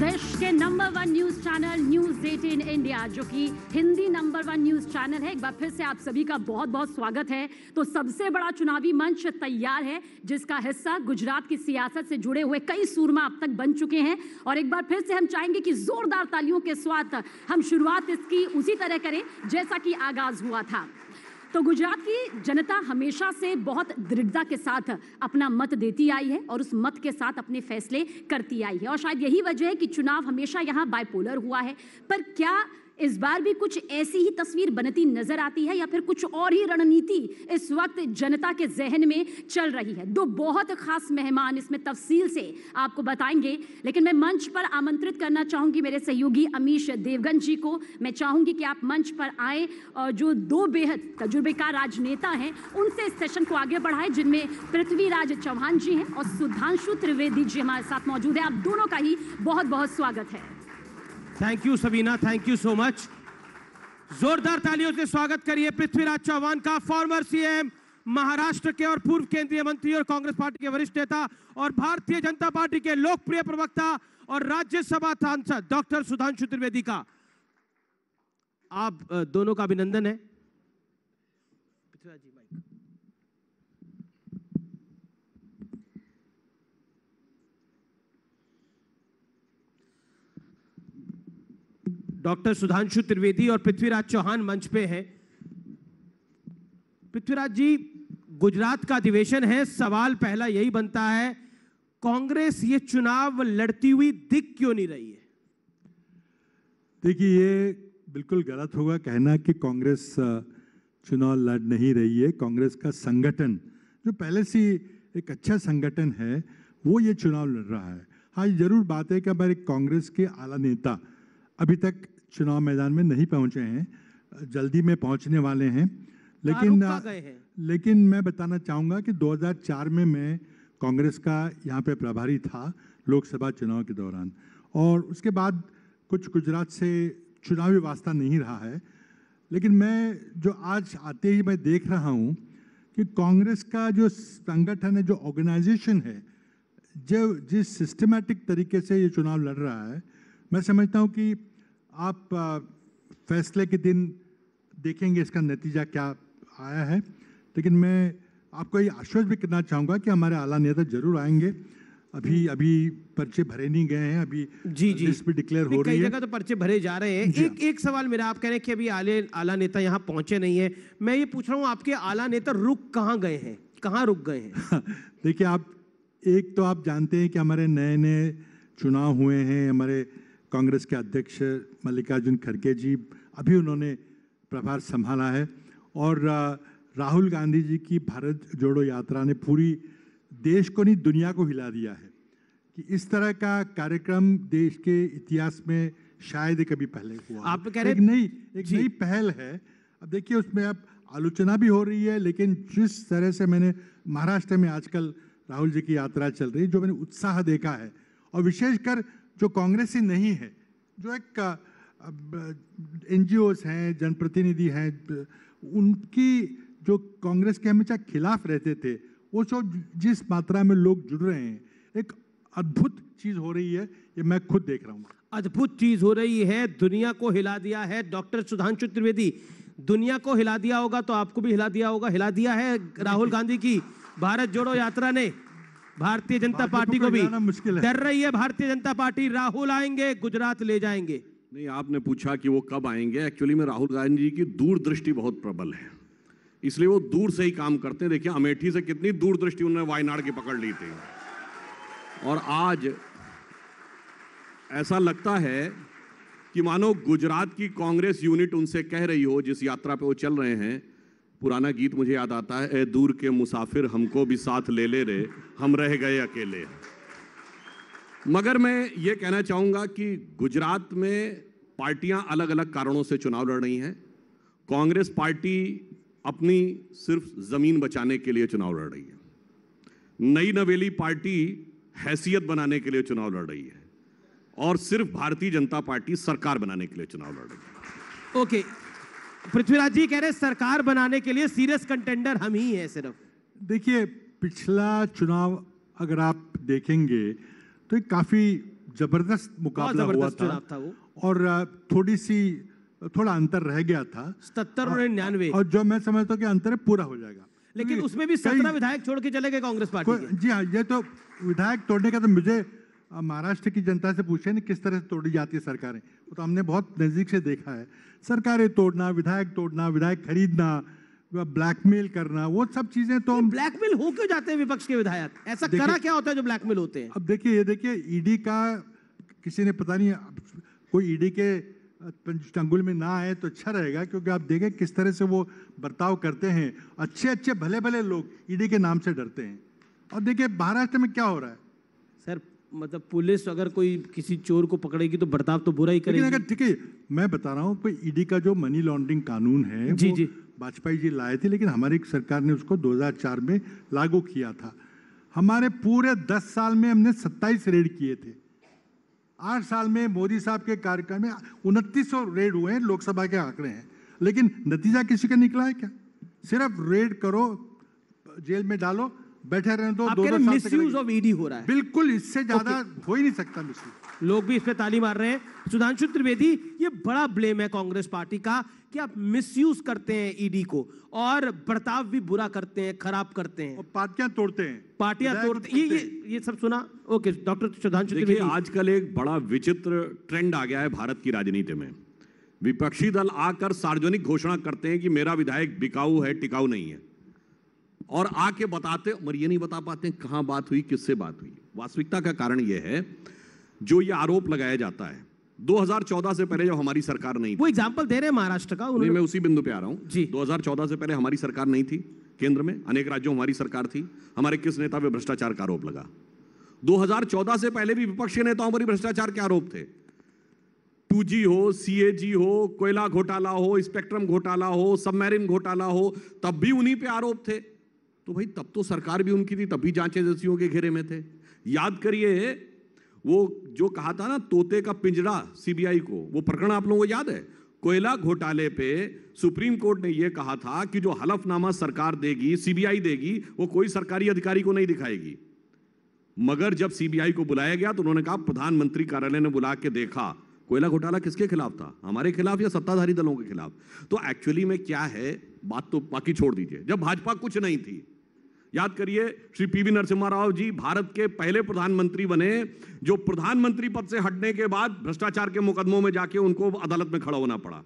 देश के number 1 news channel news 18 India, जो कि हिंदी नंबर 1 न्यूज चैनल है। एक बार फिर से आप सभी का बहुत बहुत स्वागत है। तो सबसे बड़ा चुनावी मंच तैयार है, जिसका हिस्सा गुजरात की सियासत से जुड़े हुए कई सूरमा अब तक बन चुके हैं। और एक बार फिर से हम चाहेंगे कि जोरदार तालियों के साथ हम शुरुआत इसकी उसी तरह करें जैसा कि आगाज हुआ था। तो गुजरात की जनता हमेशा से बहुत दृढ़ता के साथ अपना मत देती आई है और उस मत के साथ अपने फैसले करती आई है। और शायद यही वजह है कि चुनाव हमेशा यहाँ बाइपोलर हुआ है। पर क्या इस बार भी कुछ ऐसी ही तस्वीर बनती नजर आती है या फिर कुछ और ही रणनीति इस वक्त जनता के जहन में चल रही है? दो बहुत खास मेहमान इसमें तफसील से आपको बताएंगे, लेकिन मैं मंच पर आमंत्रित करना चाहूंगी मेरे सहयोगी अमीश देवगन जी को। मैं चाहूंगी कि आप मंच पर आए और जो दो बेहद तजुर्बेकार राजनेता हैं उनसे इस सेशन को आगे बढ़ाएं, जिनमें पृथ्वीराज चौहान जी हैं और सुधांशु त्रिवेदी जी हमारे साथ मौजूद है। आप दोनों का ही बहुत बहुत स्वागत है। Thank you Sabina, thank you so much. जोरदार तालियों से स्वागत करिए पृथ्वीराज चौहान का, फॉर्मर सीएम महाराष्ट्र के और पूर्व केंद्रीय मंत्री और कांग्रेस पार्टी के वरिष्ठ नेता और भारतीय जनता पार्टी के लोकप्रिय प्रवक्ता और राज्यसभा सांसद डॉक्टर सुधांशु त्रिवेदी का। आप दोनों का अभिनंदन है। पृथ्वीराज जी, माइक। डॉक्टर सुधांशु त्रिवेदी और पृथ्वीराज चौहान मंच पे हैं। पृथ्वीराज जी, गुजरात का अधिवेशन है, सवाल पहला यही बनता है, कांग्रेस ये चुनाव लड़ती हुई दिख क्यों नहीं रही है? देखिए, ये बिल्कुल गलत होगा कहना कि कांग्रेस चुनाव लड़ नहीं रही है। कांग्रेस का संगठन जो पहले से एक अच्छा संगठन है वो ये चुनाव लड़ रहा है। हाँ, ये जरूर बात है कि हमारे कांग्रेस के आला नेता अभी तक चुनाव मैदान में नहीं पहुंचे हैं, जल्दी में पहुंचने वाले हैं। लेकिन मैं बताना चाहूँगा कि 2004 में मैं कांग्रेस का यहाँ पे प्रभारी था लोकसभा चुनाव के दौरान, और उसके बाद कुछ गुजरात से चुनावी वास्ता नहीं रहा है। लेकिन मैं जो आज आते ही मैं देख रहा हूँ कि कांग्रेस का जो संगठन है, जो ऑर्गेनाइजेशन है, जो जिस सिस्टमैटिक तरीके से ये चुनाव लड़ रहा है, मैं समझता हूँ कि आप फैसले के दिन देखेंगे इसका नतीजा क्या आया है। लेकिन मैं आपको ये आश्वस्त भी करना चाहूँगा कि हमारे आला नेता जरूर आएंगे। अभी पर्चे भरे नहीं गए हैं, अभी लिस्ट भी डिक्लेयर हो रही है। कई जगह तो पर्चे भरे जा रहे हैं। एक सवाल मेरा, आप कह रहे हैं कि अभी आला नेता यहाँ पहुंचे नहीं है। मैं ये पूछ रहा हूँ, आपके आला नेता रुक कहाँ गए हैं, कहाँ रुक गए हैं? देखिए, एक तो आप जानते हैं कि हमारे नए नए चुनाव हुए हैं। हमारे कांग्रेस के अध्यक्ष मल्लिकार्जुन खड़गे जी, अभी उन्होंने प्रभार संभाला है, और राहुल गांधी जी की भारत जोड़ो यात्रा ने पूरी देश को नहीं दुनिया को हिला दिया है कि इस तरह का कार्यक्रम देश के इतिहास में शायद कभी पहले हुआ। आप कह रहे एक नई पहल है। अब देखिए, उसमें अब आलोचना भी हो रही है, लेकिन जिस तरह से मैंने महाराष्ट्र में आजकल राहुल जी की यात्रा चल रही है, जो मैंने उत्साह देखा है, और विशेषकर जो कांग्रेसी नहीं है, जो एक एनजीओस हैं, जनप्रतिनिधि हैं, उनकी जो कांग्रेस के हमेशा खिलाफ रहते थे, वो सब जिस मात्रा में लोग जुड़ रहे हैं, एक अद्भुत चीज हो रही है। ये मैं खुद देख रहा हूँ। अद्भुत चीज हो रही है, दुनिया को हिला दिया है। डॉक्टर सुधांशु त्रिवेदी, दुनिया को हिला दिया होगा तो आपको भी हिला दिया होगा। हिला दिया है राहुल गांधी की भारत जोड़ो यात्रा ने, भारतीय जनता पार्टी को भी डर रही है भारतीय जनता पार्टी। राहुल आएंगे, गुजरात ले जाएंगे। नहीं, आपने पूछा कि वो कब आएंगे। एक्चुअली में राहुल गांधी जी की दूरदृष्टि बहुत प्रबल है, इसलिए वो दूर से ही काम करते हैं। देखिए, अमेठी से कितनी दूरदृष्टि उन्होंने वायनाड की पकड़ ली थी, और आज ऐसा लगता है कि मानो गुजरात की कांग्रेस यूनिट उनसे कह रही हो, जिस यात्रा पे वो चल रहे हैं। पुराना गीत मुझे याद आता है, ए दूर के मुसाफिर हमको भी साथ ले ले रे, हम रह गए अकेले। मगर मैं ये कहना चाहूँगा कि गुजरात में पार्टियां अलग अलग कारणों से चुनाव लड़ रही हैं। कांग्रेस पार्टी अपनी सिर्फ ज़मीन बचाने के लिए चुनाव लड़ रही है। नई नवेली पार्टी हैसियत बनाने के लिए चुनाव लड़ रही है, और सिर्फ भारतीय जनता पार्टी सरकार बनाने के लिए चुनाव लड़ रही है। ओके, पृथ्वीराज जी कह रहे सरकार बनाने के लिए सीरियस कंटेंडर हम ही हैं सिर्फ। देखिए, पिछला चुनाव अगर आप देखेंगे तो काफ़ी जबरदस्त मुकाबला हुआ चुनाव था वो। और थोड़ा अंतर रह गया था 77 और 99, और जो मैं समझता हूँ कि अंतर पूरा हो जाएगा। लेकिन उसमें भी 17 विधायक छोड़ के चले गए कांग्रेस पार्टी के। जी हाँ, ये तो विधायक तोड़ने का तो मुझे महाराष्ट्र की जनता से पूछे नहीं किस तरह से तोड़ी जाती है सरकारें, वो तो हमने बहुत नजदीक से देखा है। सरकारें तोड़ना, विधायक खरीदना, ब्लैकमेल करना, वो सब चीजें तो हम ब्लैकमेल हो क्यों जाते हैं विपक्ष के विधायक? ऐसा करा क्या होता है जो ब्लैकमेल होते हैं? अब देखिए ईडी का किसी ने पता नहीं, कोई ईडी के चंगुल में ना आए तो अच्छा रहेगा, क्योंकि आप देखें किस तरह से वो बर्ताव करते हैं। अच्छे भले लोग ईडी के नाम से डरते हैं। और देखिए महाराष्ट्र में क्या हो रहा है सर, मतलब पुलिस अगर कोई किसी चोर को पकड़ेगी तो बर्ताव तो बुरा ही करेगी। लेकिन अगर देखिए मैं बता रहा हूँ, कोई ईडी का जो मनी लॉन्ड्रिंग कानून है वो वाजपेयी जी लाए थे, लेकिन हमारी सरकार ने उसको 2004 में लागू किया था। हमारे पूरे 10 साल में हमने 27 रेड किए थे। 8 साल में मोदी साहब के कार्यकाल में 2900 रेड हुए हैं, लोकसभा के आंकड़े हैं। लेकिन नतीजा किसी का निकला है क्या? सिर्फ रेड करो, जेल में डालो, बैठे रहने दो। 2-2 साल मिसयूज ऑफ ईडी हो रहा है। बिल्कुल, इससे ज्यादा हो ही नहीं सकता मिसयूज। लोग भी इस पे ताली मार रहे हैं। सुधांशु त्रिवेदी, ये बड़ा ब्लेम है कांग्रेस पार्टी का कि आप मिसयूज करते हैं ईडी को और बर्ताव भी बुरा करते हैं, खराब करते हैं, और पार्टियां तोड़ते हैं। ये सब सुना। ओके डॉक्टर सुधांशु त्रिवेदी, आजकल एक बड़ा विचित्र ट्रेंड आ गया है भारत की राजनीति में। विपक्षी दल आकर सार्वजनिक घोषणा करते हैं कि मेरा विधायक बिकाऊ है, टिकाऊ नहीं है, और आके बताते, मगर ये नहीं बता पाते कहां बात हुई, किससे बात हुई। वास्तविकता का कारण यह है, जो ये आरोप लगाया जाता है 2014 से पहले जब हमारी सरकार नहीं थी, वो एग्जांपल दे रहे हैं महाराष्ट्र का, मैं उसी बिंदु पे आ रहा हूं। 2014 से पहले हमारी सरकार नहीं थी केंद्र में, अनेक राज्यों में हमारी सरकार थी। हमारे किस नेता पे भ्रष्टाचार का आरोप लगा? 2014 से पहले भी विपक्षी नेताओं पर भ्रष्टाचार के आरोप थे। 2G हो, CAG हो, कोयला घोटाला हो, स्पेक्ट्रम घोटाला हो, सबमरीन घोटाला हो, तब भी उन्हीं पे आरोप थे। तो भाई तब तो सरकार भी उनकी थी, तब भी जांच एजेंसियों के घेरे में थे। याद करिए वो जो कहा था ना, तोते का पिंजरा CBI को, वो प्रकरण आप लोगों को याद है? कोयला घोटाले पे सुप्रीम कोर्ट ने यह कहा था कि जो हलफनामा सरकार देगी, CBI देगी, वो कोई सरकारी अधिकारी को नहीं दिखाएगी। मगर जब CBI को बुलाया गया तो उन्होंने कहा, प्रधानमंत्री कार्यालय ने बुला के देखा, कोयला घोटाला किसके खिलाफ था? हमारे खिलाफ या सत्ताधारी दलों के खिलाफ? तो एक्चुअली में क्या है बात, तो बाकी छोड़ दीजिए। जब भाजपा कुछ नहीं थी, याद करिए श्री PV नरसिम्हा राव जी भारत के पहले प्रधानमंत्री बने, जो प्रधानमंत्री पद से हटने के बाद भ्रष्टाचार के मुकदमों में जाके उनको अदालत में खड़ा होना पड़ा।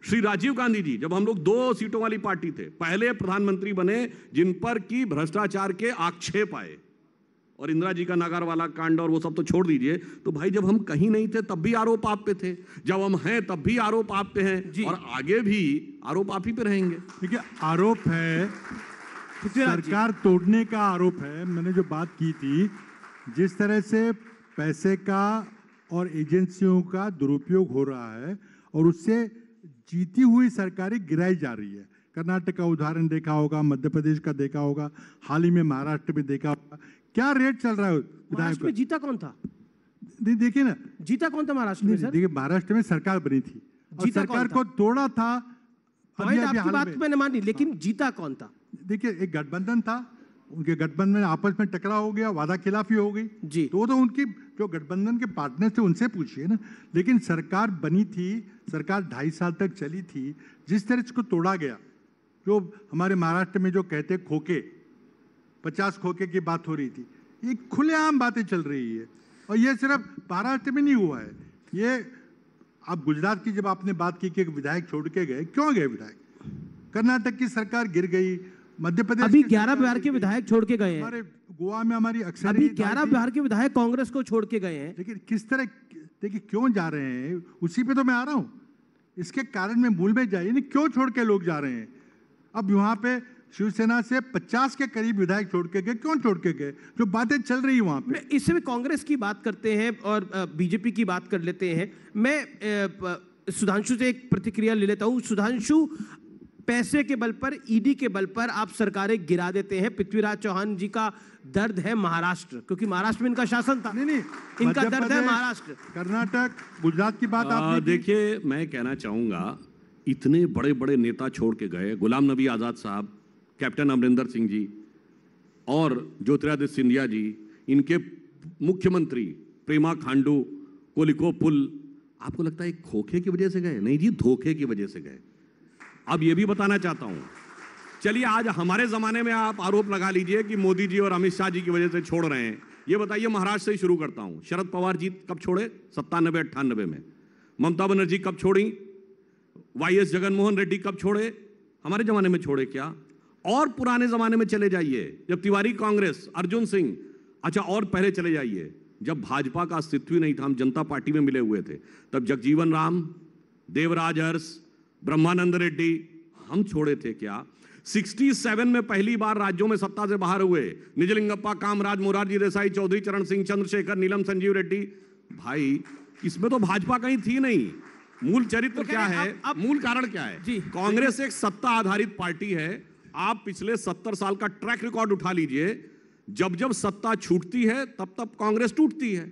श्री राजीव गांधी जी, जब हम लोग 2 सीटों वाली पार्टी थे, पहले प्रधानमंत्री बने जिन पर की भ्रष्टाचार के आक्षेप आए। और इंदिरा जी का नागारवाला कांड और वो सब तो छोड़ दीजिए। तो भाई जब हम कहीं नहीं थे तब भी आरोप आप पे थे, जब हम हैं तब भी आरोप आप पे हैं, और आगे भी आरोप आप ही पे रहेंगे। देखिए आरोप है, सरकार तोड़ने का आरोप है। मैंने जो बात की थी, जिस तरह से पैसे का और एजेंसियों का दुरुपयोग हो रहा है और उससे जीती हुई सरकारें गिराई जा रही है। कर्नाटक का उदाहरण देखा होगा, मध्य प्रदेश का देखा होगा, हाल ही में महाराष्ट्र में देखा होगा। क्या रेट चल रहा है महाराष्ट्र में? जीता कौन था? देखिए ना, जीता कौन था महाराष्ट्र में? देखिए महाराष्ट्र में सरकार बनी थी और सरकार को तोड़ा था। आपकी बात मैंने मानी, लेकिन जीता कौन था? देखिए एक गठबंधन था, उनके गठबंधन में आपस में टकराव हो गया, वादा खिलाफी हो गई जी। तो उनकी जो गठबंधन के पार्टनर थे उनसे पूछिए ना। लेकिन सरकार बनी थी, सरकार 2.5 साल तक चली थी। जिस तरह इसको तोड़ा गया, जो हमारे महाराष्ट्र में जो कहते खोखे, 50 खोखे की बात हो रही थी, ये खुलेआम बातें चल रही है। और ये सिर्फ महाराष्ट्र में नहीं हुआ है, ये आप गुजरात की जब आपने बात की कि एक विधायक छोड़ के गए, क्यों गए विधायक? कर्नाटक की सरकार गिर गई, मध्य प्रदेश अभी 11 बिहार के विधायक छोड़ के गए हैं। हमारे गोवा में हमारी अक्सर अभी 11 बिहार के विधायक कांग्रेस को छोड़ के गए हैं। लेकिन किस तरह, देखिए क्यों जा रहे हैं, उसी पे तो मैं आ रहा हूँ। इसके कारण में मूल में जाइए, क्यों छोड़ के लोग जा रहे हैं। अब यहाँ पे शिवसेना से 50 के करीब विधायक छोड़ के गए, क्यों छोड़ के गए? जो बातें चल रही है वहां पे। इससे भी कांग्रेस की बात करते हैं और बीजेपी की बात कर लेते हैं। मैं सुधांशु से एक प्रतिक्रिया ले लेता हूं। सुधांशु, पैसे के बल पर, ईडी के बल पर आप सरकारें गिरा देते हैं। पृथ्वीराज चौहान जी का दर्द है महाराष्ट्र, क्योंकि महाराष्ट्र में इनका शासन था। नहीं, इनका दर्द है महाराष्ट्र, कर्नाटक, गुजरात की बात आप देखिए, मैं कहना चाहूंगा, इतने बड़े बड़े नेता छोड़ के गए, गुलाम नबी आजाद साहब, कैप्टन अमरिंदर सिंह जी और ज्योतिरादित्य सिंधिया जी, इनके मुख्यमंत्री प्रेमा खांडू, कोलिको पुल, आपको लगता है खोखे की वजह से गए? नहीं जी, धोखे की वजह से गए। अब ये भी बताना चाहता हूं, चलिए आज हमारे जमाने में आप आरोप लगा लीजिए कि मोदी जी और अमित शाह जी की वजह से छोड़ रहे हैं। ये बताइए, महाराष्ट्र से ही शुरू करता हूं। शरद पवार जी कब छोड़े? 97-98 में। ममता बनर्जी कब छोड़ी? वाईएस जगनमोहन रेड्डी कब छोड़े? हमारे जमाने में छोड़े क्या? और पुराने जमाने में चले जाइए, जब तिवारी कांग्रेस, अर्जुन सिंह, अच्छा और पहले चले जाइए, जब भाजपा का अस्तित्व ही नहीं था, हम जनता पार्टी में मिले हुए थे, तब जगजीवन राम, देवराज अरस, ब्रह्मानंद रेड्डी, हम छोड़े थे क्या? 67 में पहली बार राज्यों में सत्ता से बाहर हुए, निजलिंगप्पा, कामराज, मोरारजी देसाई, चौधरी चरण सिंह, चंद्रशेखर, नीलम संजीव रेड्डी। भाई इसमें तो भाजपा कहीं थी नहीं। मूल चरित्र तो क्या है? मूल कारण क्या है? जी, कांग्रेस एक सत्ता आधारित पार्टी है। आप पिछले 70 साल का ट्रैक रिकॉर्ड उठा लीजिए, जब जब सत्ता छूटती है तब तब कांग्रेस टूटती है।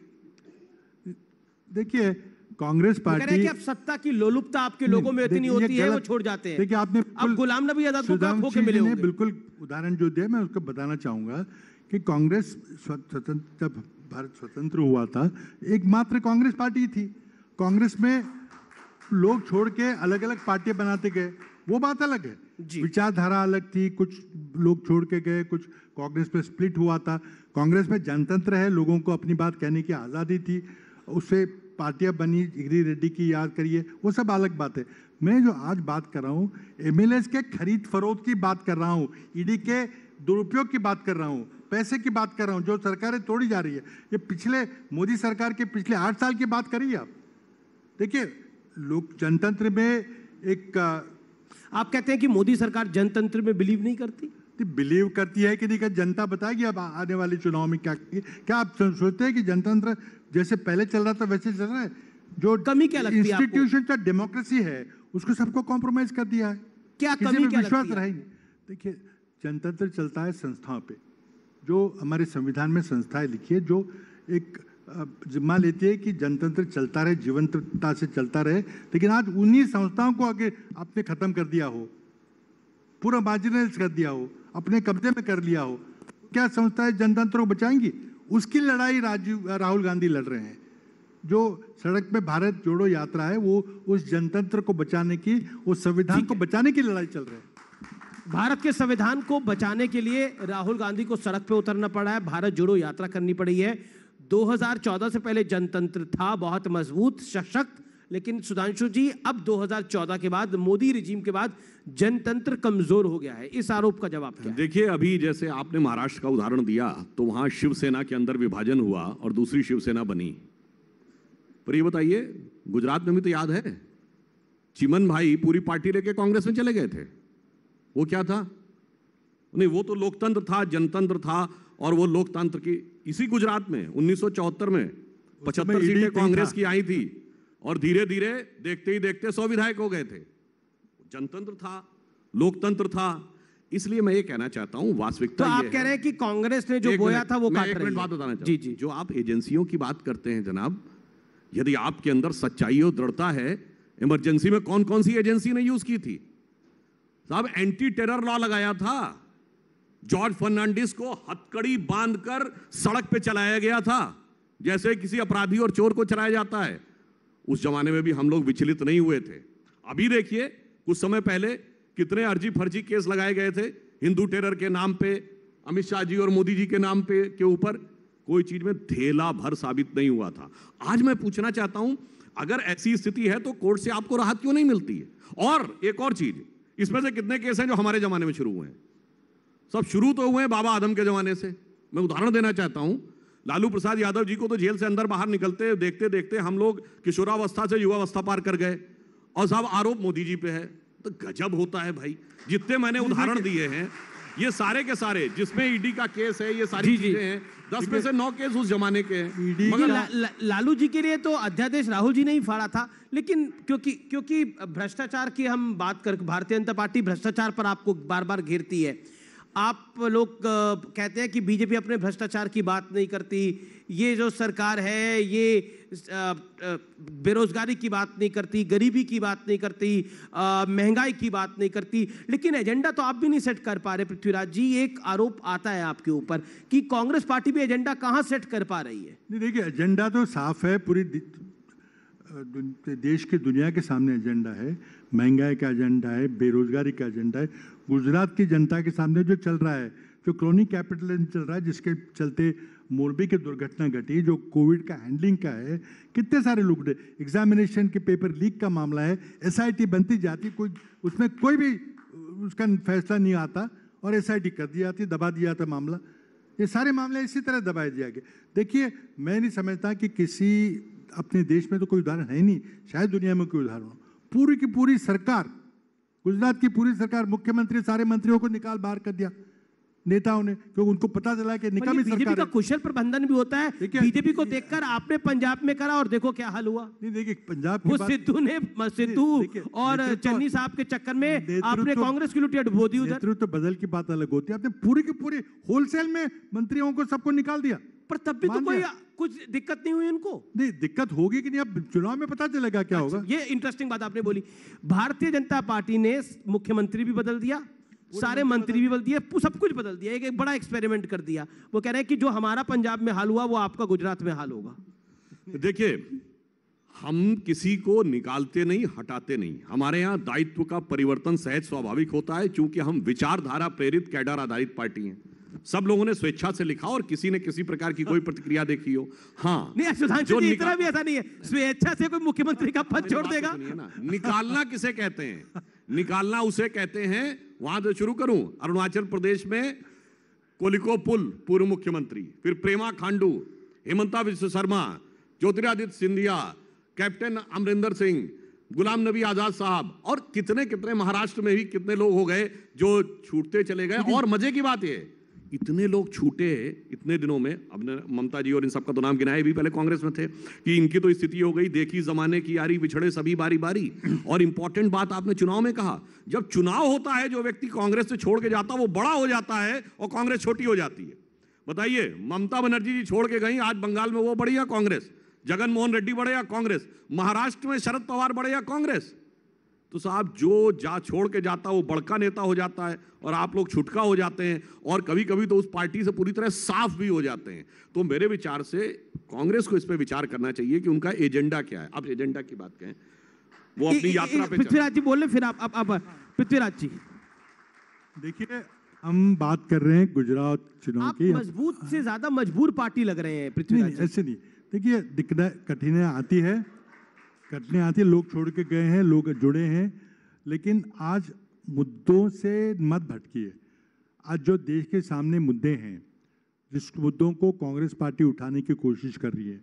देखिए, कांग्रेस पार्टी कि अब सत्ता की लोलुपता आपके लोगों में इतनी होती है, वो छोड़ जाते हैं। देखिए, आपने अब गुलाम नबी आजाद को कहाँ खो के मिले होंगे? बिल्कुल उदाहरण जो दिया, मैं उसको बताना चाहूंगा कि कांग्रेस स्वतंत्र, जब भारत स्वतंत्र हुआ था, एकमात्र कांग्रेस पार्टी थी। कांग्रेस में लोग छोड़ के अलग अलग पार्टियां बनाते गए, वो बात अलग है। विचारधारा अलग थी, कुछ लोग छोड़ के गए, कुछ कांग्रेस में स्प्लिट हुआ था। कांग्रेस में जनतंत्र है, लोगों को अपनी बात कहने की आज़ादी थी, उससे पार्टियां बनी, जिगरी रेड्डी की याद करिए, वो सब अलग बात है। मैं जो आज बात कर रहा हूँ, एमएलएस के खरीद फरोख्त की बात कर रहा हूँ, ईडी के दुरुपयोग की बात कर रहा हूँ, पैसे की बात कर रहा हूँ, जो सरकारें तोड़ी जा रही है। ये पिछले मोदी सरकार के पिछले 8 साल की बात करिए आप। देखिए, लोग जनतंत्र में एक आप कहते हैं कि मोदी सरकार जनतंत्र में बिलीव नहीं करती? बिलीव करती है कि नहीं, का जनता बताएगी अब आने वाले चुनाव में क्या। क्या आप सोचते हैं कि जनतंत्र जैसे पहले चल रहा था वैसे चल रहा है? जो कमी क्या लगती है आपको? इंस्टीट्यूशन का डेमोक्रेसी है, उसको सबको कॉम्प्रोमाइज कर दिया है। क्या कमी क्या विश्वास लगती है? रहा ही नहीं। देखिए, जनतंत्र चलता है संस्थाओं पे, जो हमारे संविधान में संस्थाएं लिखी है, जो एक जिम्मा लेती है कि जनतंत्र चलता रहे, जीवंतता से चलता रहे। लेकिन आज उन्हीं संस्थाओं को आगे आपने खत्म कर दिया हो, पूरा मार्जिनलाइज कर दिया हो, अपने कब्जे में कर लिया हो, क्या संस्थाएं जनतंत्र को बचाएंगी? उसकी लड़ाई राहुल गांधी लड़ रहे हैं। जो सड़क पे भारत जोड़ो यात्रा है, वो उस जनतंत्र को बचाने की, उस संविधान को बचाने की लड़ाई चल रही है। भारत के संविधान को बचाने के लिए राहुल गांधी को सड़क पे उतरना पड़ा है, भारत जोड़ो यात्रा करनी पड़ी है। 2014 से पहले जनतंत्र था बहुत मजबूत, सशक्त, लेकिन सुधांशु जी अब 2014 के बाद, मोदी रिजीम के बाद जनतंत्र कमजोर हो गया है। इस आरोप का जवाब क्या है? देखिए, अभी जैसे आपने महाराष्ट्र का उदाहरण दिया, तो वहां शिवसेना के अंदर विभाजन हुआ और दूसरी शिवसेना बनी। पर ये बताइए, गुजरात में भी तो याद है, चिमन भाई पूरी पार्टी लेके कांग्रेस में चले गए थे। वो क्या था? नहीं, वो तो लोकतंत्र था, जनतंत्र था, और वो लोकतंत्र की इसी गुजरात में 1974 में 75 सीटें कांग्रेस की आई थी, और धीरे धीरे देखते ही देखते 100 विधायक हो गए थे। जनतंत्र था, लोकतंत्र था। इसलिए मैं ये कहना चाहता हूं, वास्तविकता तो आप कह रहे हैं कि कांग्रेस ने जो बोया था वो काट रही है। एक मिनट बात बताना चाहता हूं। जी। जो आप एजेंसियों की बात करते हैं जनाब, यदि आपके अंदर सच्चाई और दृढ़ता है, इमरजेंसी में कौन कौन सी एजेंसी ने यूज की थी? साहब, एंटी टेरर लॉ लगाया था, जॉर्ज फर्नांडिस को हथकड़ी बांधकर सड़क पे चलाया गया था, जैसे किसी अपराधी और चोर को चलाया जाता है। उस जमाने में भी हम लोग विचलित नहीं हुए थे। अभी देखिए, कुछ समय पहले कितने अर्जी फर्जी केस लगाए गए थे हिंदू टेरर के नाम पे, अमित शाह जी और मोदी जी के नाम पे के ऊपर, कोई चीज में धेला भर साबित नहीं हुआ था। आज मैं पूछना चाहता हूं, अगर ऐसी स्थिति है तो कोर्ट से आपको राहत क्यों नहीं मिलती है? और एक और चीज, इसमें से कितने केस हैं जो हमारे जमाने में शुरू हुए हैं? सब शुरू तो हुए हैं बाबा आदम के जमाने से। मैं उदाहरण देना चाहता हूं, लालू प्रसाद यादव जी को तो जेल से अंदर बाहर निकलते देखते देखते हम लोग किशोरावस्था से युवावस्था पार कर गए, और साहब आरोप मोदी जी पे है। तो गजब होता है भाई। जितने मैंने उदाहरण दिए हैं, ये सारे के सारे जिसमें ईडी का केस है, ये सारी चीजें हैं, 10 में से 9 केस उस जमाने के हैं। मगर लालू जी के लिए तो अध्यादेश राहुल जी ने ही फाड़ा था, लेकिन क्योंकि भ्रष्टाचार की हम बात कर, भारतीय जनता पार्टी भ्रष्टाचार पर आपको बार बार घेरती है। आप लोग कहते हैं कि बीजेपी अपने भ्रष्टाचार की बात नहीं करती, ये जो सरकार है ये बेरोजगारी की बात नहीं करती, गरीबी की बात नहीं करती, महंगाई की बात नहीं करती, लेकिन एजेंडा तो आप भी नहीं सेट कर पा रहे। पृथ्वीराज जी, एक आरोप आता है आपके ऊपर कि कांग्रेस पार्टी भी एजेंडा कहां सेट कर पा रही है। नहीं, देखिए एजेंडा तो साफ है, पूरी देश की दुनिया के सामने एजेंडा है। महंगाई का एजेंडा है, बेरोजगारी का एजेंडा है, गुजरात की जनता के सामने जो चल रहा है, जो क्रोनिक कैपिटलिज्म चल रहा है, जिसके चलते मोरबी की दुर्घटना घटी, जो कोविड का हैंडलिंग का है, कितने सारे लोग, एग्जामिनेशन के पेपर लीक का मामला है, एसआईटी बनती जाती, कोई उसमें कोई भी उसका फैसला नहीं आता और एसआईटी कर दी जाती, दबा दिया जाता मामला। ये सारे मामले इसी तरह दबाए दिया गया। देखिए, मैं नहीं समझता कि किसी अपने देश में तो कोई उदाहरण है नहीं, शायद दुनिया में कोई उदाहरण हो। पूरी की पूरी सरकार, गुजरात की पूरी सरकार, मुख्यमंत्री सारे मंत्रियों को निकाल बाहर कर दिया नेताओं ने, क्योंकि उनको पता चला कि निकामी सरकार बीजेपी का कुशल प्रबंधन भी होता है। बीजेपी को देखकर आपने पंजाब में करा और देखो क्या हाल हुआ। नहीं, देखिए पंजाब वो सिद्धू और चन्नी साहब के चक्कर में आपने कांग्रेस की लुटिया डुबो दी। उधर नेतृत्व बदल की बात अलग होती है, आपने पूरी की पूरी होलसेल में मंत्रियों को सबको निकाल दिया। पर तब भी तो कोई कुछ दिक्कत नहीं हुई उनको। नहीं, दिक्कत होगी कि नहीं, अब चुनाव में पता चलेगा क्या होगा। ये इंटरेस्टिंग बात आपने बोली। भारतीय जनता पार्टी ने मुख्यमंत्री भी बदल दिया, सारे मंत्री भी बदल दिए, सब कुछ बदल दिया, एक बड़ा एक्सपेरिमेंट कर दिया। वो कह रहे हैं कि जो हमारा पंजाब में हाल हुआ वो आपका गुजरात में हाल होगा। देखिए, हम किसी को निकालते नहीं, हटाते नहीं। हमारे यहाँ दायित्व का परिवर्तन सहज स्वाभाविक होता है, क्योंकि हम विचारधारा प्रेरित कैडर आधारित पार्टी हैं। सब लोगों ने स्वेच्छा से लिखा और किसी ने किसी प्रकार की कोई प्रतिक्रिया देखी हो। हाँ, नहीं, सुधांशु जी, इतना भी ऐसा नहीं है स्वेच्छा से कोई मुख्यमंत्री का पद छोड़ देगा। निकालना किसे कहते हैं? निकालना उसे कहते हैं, वहां से शुरू करूं, अरुणाचल प्रदेश में कोलिको पुल पूर्व मुख्यमंत्री, फिर प्रेमा खांडू, हेमंता विश्व शर्मा, ज्योतिरादित्य सिंधिया, कैप्टन अमरिंदर सिंह, गुलाम नबी आजाद साहब, और कितने कितने महाराष्ट्र में भी कितने लोग हो गए जो छूटते चले गए। और मजे की बात है, इतने लोग छूटे इतने दिनों में। अब ममता जी और इन सबका तो नाम गिनाए, भी पहले कांग्रेस में थे, कि इनकी तो स्थिति हो गई, देखी जमाने की यारी, बिछड़े सभी बारी बारी। और इंपॉर्टेंट बात आपने चुनाव में कहा, जब चुनाव होता है जो व्यक्ति कांग्रेस से छोड़ के जाता है वो बड़ा हो जाता है और कांग्रेस छोटी हो जाती है। बताइए, ममता बनर्जी जी छोड़ के गई, आज बंगाल में वो बढ़ी या कांग्रेस? जगन मोहन रेड्डी बढ़े या कांग्रेस? महाराष्ट्र में शरद पवार बढ़े या कांग्रेस? तो साहब, जो जा छोड़ के जाता है वो बड़का नेता हो जाता है, और आप लोग छुटका हो जाते हैं, और कभी कभी तो उस पार्टी से पूरी तरह साफ भी हो जाते हैं। तो मेरे विचार से कांग्रेस को इस पे विचार करना चाहिए कि उनका एजेंडा क्या है। आप एजेंडा की बात कहें, वो अपनी यात्रा पे। पृथ्वीराज जी बोले, फिर आप पृथ्वीराज जी। देखिए, हम बात कर रहे हैं गुजरात चुनाव की। मजबूत से ज्यादा मजबूर पार्टी लग रहे हैं पृथ्वीराज जी। ऐसे नहीं, देखिए, कठिनाई आती है, लोग छोड़ के गए हैं, लोग जुड़े हैं, लेकिन आज मुद्दों से मत भटकिए। आज जो देश के सामने मुद्दे हैं, जिस मुद्दों को कांग्रेस पार्टी उठाने की कोशिश कर रही है,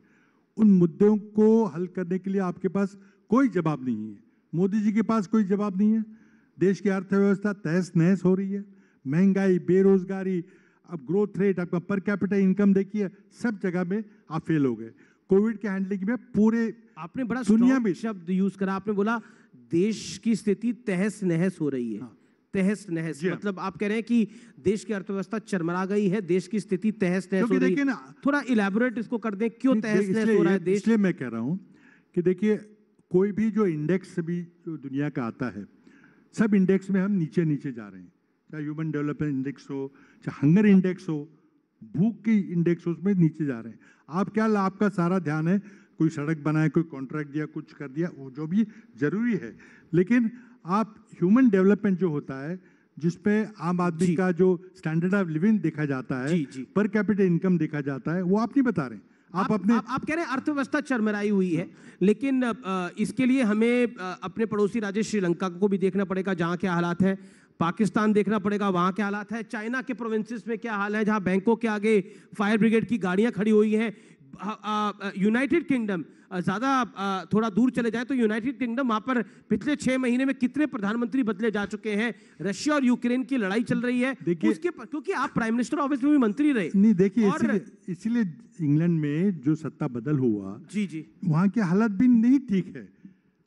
उन मुद्दों को हल करने के लिए आपके पास कोई जवाब नहीं है। मोदी जी के पास कोई जवाब नहीं है। देश की अर्थव्यवस्था तहस नहस हो रही है, महंगाई, बेरोजगारी, अब ग्रोथ रेट, आपका पर कैपिटा इनकम देखिए, सब जगह में आप फेल हो गए। कोविड के हैंडलिंग में पूरे आपने बड़ा दुनिया में शब्द यूज करा, आपने बोला देश की स्थिति तहस नहस हो रही है। हाँ। तहस नहस मतलब आप कह रहे हैं कि देश की अर्थव्यवस्था चरमरा गई है, देश की स्थिति तहस नहस हो रही है। थोड़ा इलैबोरेट इसको कर दें, क्यों तहस नहस हो रहा है देश? इसलिए मैं कह रहा हूं कि देखिए, कोई भी जो इंडेक्स भी जो दुनिया का आता है, सब इंडेक्स में हम नीचे नीचे जा रहे हैं। चाहे ह्यूमन डेवलपमेंट इंडेक्स हो, चाहे हंगर इंडेक्स हो, भूख की इंडेक्स हो, उसमें नीचे जा रहे हैं। आप क्या, आपका सारा ध्यान है कोई सड़क बनाए, कोई कॉन्ट्रैक्ट दिया, कुछ कर दिया, वो जो भी जरूरी है, लेकिन आप ह्यूमन डेवलपमेंट जो होता है, जिसपे आम आदमी का जो स्टैंडर्ड ऑफ लिविंग देखा जाता है, पर कैपिटल इनकम देखा जाता है, वो आप नहीं बता रहे। आप कह रहे हैं अर्थव्यवस्था चरमराई हुई है, लेकिन इसके लिए हमें अपने पड़ोसी राज्य श्रीलंका को भी देखना पड़ेगा, जहां क्या हालात है। पाकिस्तान देखना पड़ेगा, वहां क्या हालात है। चाइना के प्रोविंसेस में क्या हाल है, जहां बैंकों के आगे फायर ब्रिगेड की गाड़ियां खड़ी हुई हैं। यूनाइटेड किंगडम, ज्यादा थोड़ा दूर चले जाए तो यूनाइटेड किंगडम, वहां पर पिछले 6 महीने में कितने प्रधानमंत्री बदले जा चुके हैं। रशिया और यूक्रेन की लड़ाई चल रही है, उसके क्योंकि आप प्राइम मिनिस्टर ऑफिस में भी मंत्री रहे। नहीं, देखिए, इसीलिए इंग्लैंड में जो सत्ता बदल हुआ, जी, वहां की हालत भी नहीं ठीक है,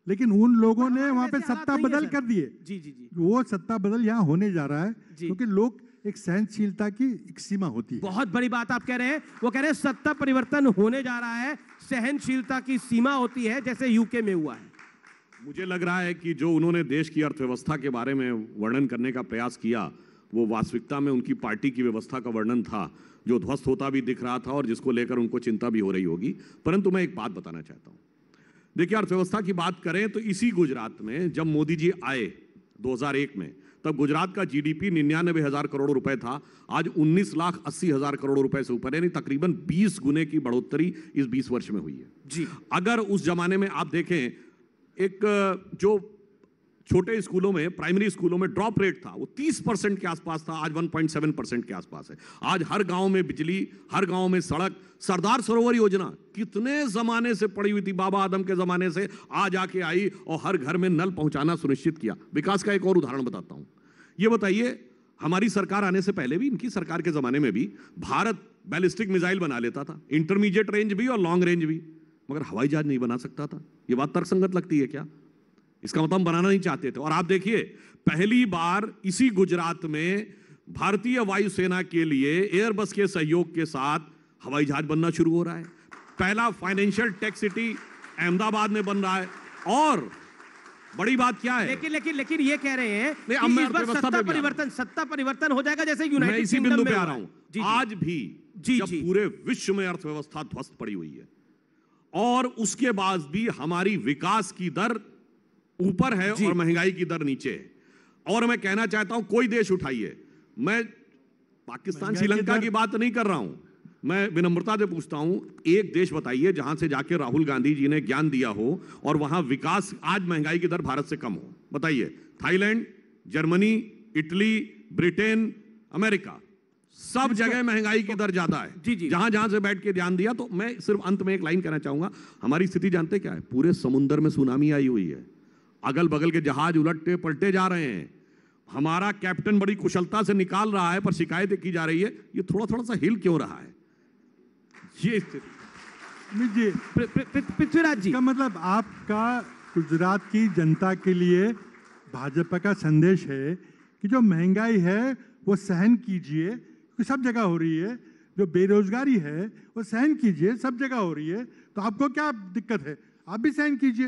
लेकिन उन लोगों ने वहां पे सत्ता बदल कर दिए। जी, वो सत्ता बदल यहाँ होने जा रहा है, क्योंकि लोग एक सहनशीलता की एक सीमा होती है। बहुत बड़ी बात आप कह रहे हैं। वो कह रहे हैं सत्ता परिवर्तन होने जा रहा है, सहनशीलता की सीमा होती है, जैसे यूके में हुआ है। मुझे लग रहा है कि जो उन्होंने देश की अर्थव्यवस्था के बारे में वर्णन करने का प्रयास किया, वो वास्तविकता में उनकी पार्टी की व्यवस्था का वर्णन था, जो ध्वस्त होता भी दिख रहा था और जिसको लेकर उनको चिंता भी हो रही होगी। परंतु मैं एक बात बताना चाहता हूं। देखिए, अर्थव्यवस्था की बात करें तो इसी गुजरात में जब मोदी जी आए 2001 में, तब गुजरात का जीडीपी 99,000 करोड़ रुपए था। आज 19,80,000 करोड़ रुपए से ऊपर, यानी तकरीबन 20 गुने की बढ़ोतरी इस 20 वर्ष में हुई है जी। अगर उस जमाने में आप देखें, एक जो छोटे स्कूलों में, प्राइमरी स्कूलों में ड्रॉप रेट था, वो 30% के आसपास था, आज 1.7% के आसपास है। आज हर गांव में बिजली, हर गांव में सड़क। सरदार सरोवर योजना कितने जमाने से पड़ी हुई थी, बाबा आदम के जमाने से, आज आके आई और हर घर में नल पहुंचाना सुनिश्चित किया। विकास का एक और उदाहरण बताता हूं। ये बताइए, हमारी सरकार आने से पहले भी, इनकी सरकार के जमाने में भी, भारत बैलिस्टिक मिसाइल बना लेता था, इंटरमीडिएट रेंज भी और लॉन्ग रेंज भी, मगर हवाई जहाज नहीं बना सकता था। ये बात तर्कसंगत लगती है क्या? इसका मतलब हम बनाना नहीं चाहते थे। और आप देखिए, पहली बार इसी गुजरात में भारतीय वायुसेना के लिए एयरबस के सहयोग के साथ हवाई जहाज बनना शुरू हो रहा है। पहला फाइनेंशियल टेक सिटी अहमदाबाद में बन रहा है। और बड़ी बात क्या है, लेकिन ये कह रहे हैं कि अब मैं इस बार सत्ता परिवर्तन हो जाएगा, जैसे यूनाइटेड इसी किंगडम बिंदु में पे आ हुआ रहा है। हूं। आज भी जब पूरे विश्व में अर्थव्यवस्था ध्वस्त पड़ी हुई है और उसके बाद भी हमारी विकास की दर ऊपर है और महंगाई की दर नीचे है। और मैं कहना चाहता हूं, कोई देश उठाइए, मैं पाकिस्तान श्रीलंका की बात नहीं कर रहा हूं, मैं विनम्रता से पूछता हूं, एक देश बताइए जहां से जाके राहुल गांधी जी ने ज्ञान दिया हो और वहां विकास, आज महंगाई की दर भारत से कम हो। बताइए, Thailand, Germany, Italy, Britain, America, सब जगह महंगाई की दर ज्यादा है। जहां जहां से बैठ के ध्यान दिया। तो मैं सिर्फ अंत में एक लाइन कहना चाहूंगा, हमारी स्थिति जानते क्या है? पूरे समुद्र में सुनामी आई हुई है, अगल बगल के जहाज उलटते पलटे जा रहे हैं, हमारा कैप्टन बड़ी कुशलता से निकाल रहा है, पर शिकायतें की जा रही है, ये थोड़ा थोड़ा सा हिल क्यों रहा है? ये स्थिति। पृथ्वीराज जी, का मतलब आपका गुजरात की जनता के लिए भाजपा का संदेश है कि जो महंगाई है वो सहन कीजिए, सब जगह हो रही है। जो बेरोजगारी है वो सहन कीजिए, सब जगह हो रही है। तो आपको क्या दिक्कत है? आप भी सहन कीजिए।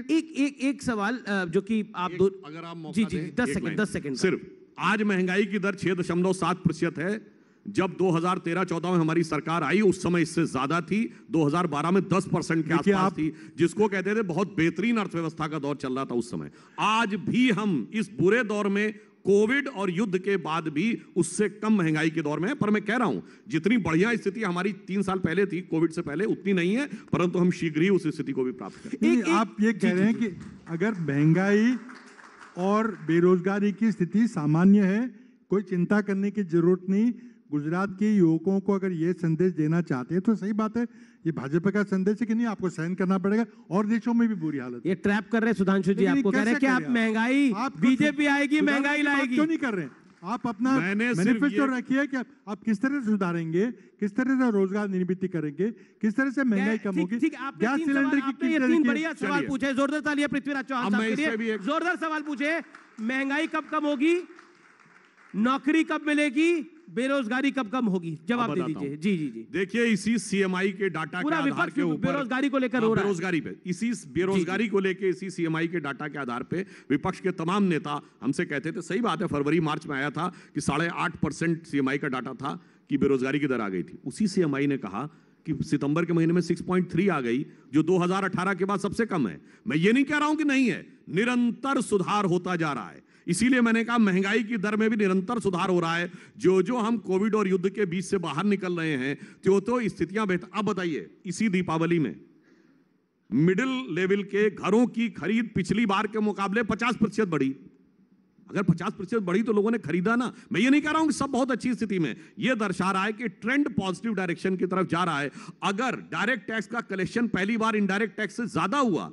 एक सवाल जो कि आप दो, अगर आप जी 10 सेकंड सिर्फ। आज महंगाई की दर 6.7% है। जब 2013-14 में हमारी सरकार आई, उस समय इससे ज्यादा थी। 2012 में 10% के आसपास थी, जिसको कहते थे बहुत बेहतरीन अर्थव्यवस्था का दौर चल रहा था उस समय। आज भी हम इस बुरे दौर में, कोविड और युद्ध के बाद भी, उससे कम महंगाई के दौर में है। पर मैं कह रहा हूं, जितनी बढ़िया स्थिति हमारी 3 साल पहले थी, कोविड से पहले, उतनी नहीं है, परंतु हम शीघ्र ही उस स्थिति को भी प्राप्त करें। आप ये कह रहे हैं कि अगर महंगाई और बेरोजगारी की स्थिति सामान्य है, कोई चिंता करने की जरूरत नहीं। गुजरात के युवकों को अगर ये संदेश देना चाहते हैं तो सही बात है, ये भाजपा का संदेश है कि नहीं, आपको सहन करना पड़ेगा। और देशों में भी बुरी हालत है। ये ट्रैप कर रहे हैं सुधांशु जी, आपको कह रहे हैं कि आप महंगाई, बीजेपी आएगी, महंगाई लाएगी। क्यों नहीं कर रहे हैं? आप अपना मैनिफेस्टो रखिए कि आप किस तरह से सुधारेंगे, किस तरह से रोजगार निर्मित करेंगे, किस तरह से महंगाई कम होगी। गैस सिलेंडर की कीमत, 3 बढ़िया सवाल पूछे, जोरदार तालियां पृथ्वीराज चौहान साहब के लिए। जोरदार सवाल पूछे, महंगाई कब कम होगी, नौकरी कब मिलेगी, बेरोजगारी कब कम होगी? जवाब दे दीजिए। जी। देखिए, इसी सीएमआई के डाटा के आधार के ऊपर बेरोजगारी को लेकर हो रहा है, बेरोजगारी पे, इसी बेरोजगारी को लेकर इसी सीएमआई के डाटा के आधार पे विपक्ष के तमाम नेता हमसे कहते थे, सही बात है, फरवरी मार्च में आया था कि 8.5% सीएमआई का डाटा था कि बेरोजगारी की दर आ गई थी। उसी सीएमआई ने कहा कि सितंबर के महीने में 6.3 आ गई, जो 2018 के बाद सबसे कम है। मैं ये नहीं कह रहा हूं कि नहीं है, निरंतर सुधार होता जा रहा है। इसीलिए मैंने कहा, महंगाई की दर में भी निरंतर सुधार हो रहा है। जो जो हम कोविड और युद्ध के बीच से बाहर निकल रहे हैं, तो स्थितियां बेहतर। अब बताइए, इसी दीपावली में मिडिल लेवल के घरों की खरीद पिछली बार के मुकाबले 50% बढ़ी। अगर 50% बढ़ी तो लोगों ने खरीदा ना। मैं ये नहीं कह रहा हूं कि सब बहुत अच्छी स्थिति में, ये दर्शा रहा है कि ट्रेंड पॉजिटिव डायरेक्शन की तरफ जा रहा है। अगर डायरेक्ट टैक्स का कलेक्शन पहली बार इनडायरेक्ट टैक्स से ज्यादा हुआ,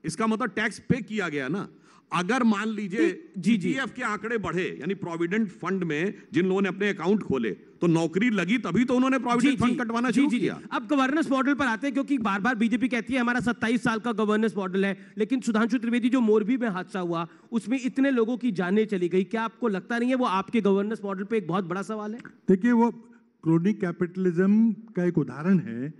इसका मतलब टैक्स पे किया गया ना। अगर मान लीजिए जी। जीजीएफ के आंकड़े बढ़े, यानी प्रोविडेंट फंड में जिन लोगों ने अपने अकाउंट खोले तो नौकरी लगी, तभी तो उन्होंने प्रोविडेंट फंड कटवाना शुरू किया। अब गवर्नेंस मॉडल पर आते हैं, क्योंकि बार बार बीजेपी कहती है हमारा 27 साल का गवर्नेंस मॉडल है, लेकिन सुधांशु त्रिवेदी, जो मोरबी में हादसा हुआ उसमें इतने लोगों की जानें चली गई, क्या आपको लगता नहीं है वो आपके गवर्नेंस मॉडल पे एक बहुत बड़ा सवाल है? देखिए, वो क्रोनिक कैपिटलिज्म का एक उदाहरण है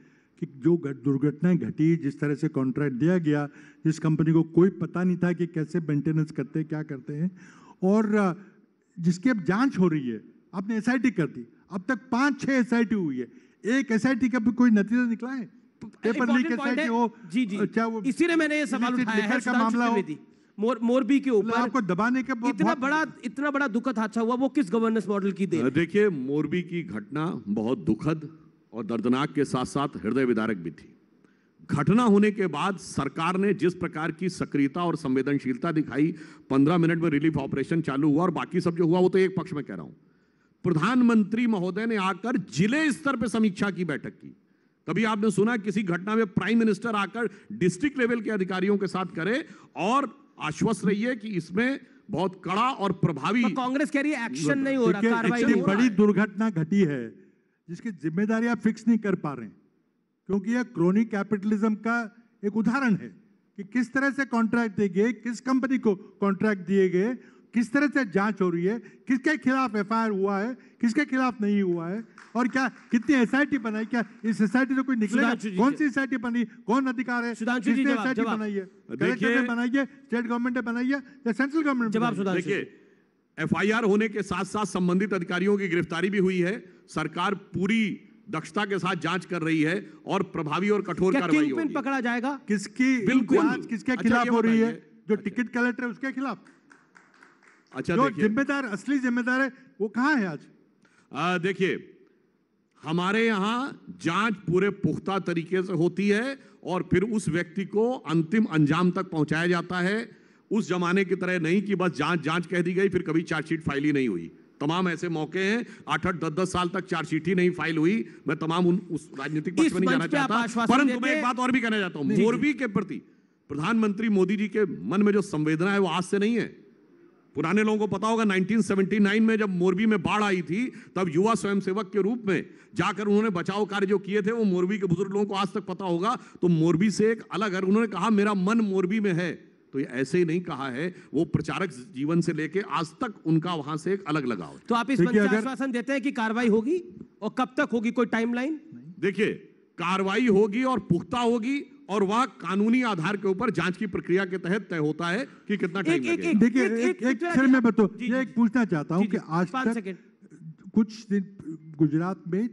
कि जो दुर्घटनाएं घटी, जिस तरह से कॉन्ट्रैक्ट दिया गया, जिस कंपनी को कोई पता नहीं था कि कैसे मेंटेनेंस करते हैं, क्या करते हैं, और जिसकी अब जांच हो रही है। आपने एसआईटी कर दी, अब तक 5-6 एसआईटी हुई है, एक एसआईटी का भी कोई नतीजा निकला है? पेपर लीक एसआईटी हो, क्या वो, इसीलिए मैंने ये सवाल उठाया है का मामला हो, मोरबी के ऊपर आपको दबाने के इतना बड़ा दुखद हादसा हुआ, वो किस गवर्नेंस मॉडल की देन? देखिए, मोरबी की घटना बहुत दुखद और दर्दनाक के साथ साथ हृदय विदारक भी थी। घटना होने के बाद सरकार ने जिस प्रकार की सक्रियता और संवेदनशीलता दिखाई, 15 मिनट में रिलीफ ऑपरेशन चालू हुआ, और बाकी सब जो हुआ वो तो एक पक्ष में कह रहा हूं। प्रधानमंत्री महोदय ने आकर जिले स्तर पर समीक्षा की बैठक की। कभी आपने सुना किसी घटना में प्राइम मिनिस्टर आकर डिस्ट्रिक्ट लेवल के अधिकारियों के साथ करे और आश्वस्त रहिए कि इसमें बहुत कड़ा और प्रभावी। तो कांग्रेस कह रही है एक्शन नहीं हो रहा, कार्रवाई नहीं हो रहा। बड़ी दुर्घटना घटी है जिसकी जिम्मेदारी आप फिक्स नहीं कर पा रहे हैं, क्योंकि यह क्रोनिक कैपिटलिज्म का एक उदाहरण है कि किस तरह से कॉन्ट्रैक्ट दिए गए, किस कंपनी को कॉन्ट्रैक्ट दिए गए, किस तरह से जांच हो रही है, किसके खिलाफ एफआईआर हुआ है, किसके खिलाफ नहीं हुआ है, और क्या कितनी एसआईटी बनाई, क्या इस एसआईटी से कोई निकलेगा? कौन सी एसआईटी बनी, कौन अधिकार है, किसने एसआईटी बनाई है? कलेक्टर ने बनाई है, स्टेट गवर्नमेंट ने बनाई है, या सेंट्रल गवर्नमेंट? जवाब देखिए, एफआईआर होने के साथ साथ संबंधित अधिकारियों की गिरफ्तारी भी हुई है। सरकार पूरी दक्षता के साथ जांच कर रही है और प्रभावी और कठोर कार्रवाई होगी। पकड़ा जाएगा? किसकी जांच किसके खिलाफ हो रही है? जो टिकट कलेक्टर है उसके खिलाफ। अच्छा, जो जिम्मेदार, असली जिम्मेदार है वो कहां है आज? देखिए, हमारे यहां जांच पूरे पुख्ता तरीके से होती है और फिर उस व्यक्ति को अंतिम अंजाम तक पहुंचाया जाता है। उस जमाने की तरह नहीं कि बस जांच कह दी गई, फिर कभी चार्जशीट फाइल ही नहीं हुई। तमाम ऐसे मौके हैं 8-8, 10-10 साल तक चार्जशीट ही नहीं फाइल हुई। मैं तमाम उस राजनीतिक पक्ष में नहीं जाना चाहता, परंतु मैं एक बात और भी कहना चाहता हूं। मोरबी के प्रति प्रधानमंत्री मोदी जी के मन में जो संवेदना है वो आज से नहीं है। पुराने लोगों को पता होगा 1979 में जब मोरबी में बाढ़ आई थी, तब युवा स्वयंसेवक के रूप में जाकर उन्होंने बचाव कार्य जो किए थे वो मोरबी के बुजुर्ग लोगों को आज तक पता होगा। तो मोरबी से एक अलग है, उन्होंने कहा मेरा मन मोरबी में है, तो ये ऐसे ही नहीं कहा है, वो प्रचारक जीवन से लेके आज तक उनका वहां से एक अलग लगाव है। तो आप इस मंच पर आश्वासन देते हैं कि कार्रवाई होगी, और कब तक होगी, कोई टाइमलाइन? देखिए, कार्रवाई होगी और पुख्ता होगी, और वह कानूनी आधार के ऊपर जांच की प्रक्रिया के तहत तय होता है कि कितना टाइम लगेगा। देखिए, एक सर मैं ये एक पूछना चाहता हूं कि आज तक कुछ दिन गुजरात में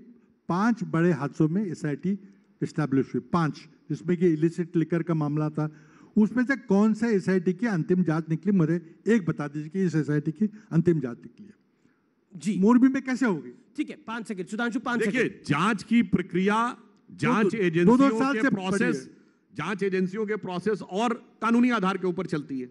5 बड़े हादसों में एसआईटी एस्टैब्लिश हुई, 5, जिसमें कि इलिसिट लिकर का मामला था। उसमें से कौन से एसआईटी की अंतिम जांच निकली? मुझे एक बता दीजिए कि इस एसआईटी की अंतिम जांच निकली है जी। मोरबी में कैसे होगी? ठीक है, 5 सेकंड सुधांशु, 5 सेकंड। देखिए, जांच की प्रक्रिया, जांच एजेंसियों के प्रोसेस और कानूनी आधार के ऊपर चलती है।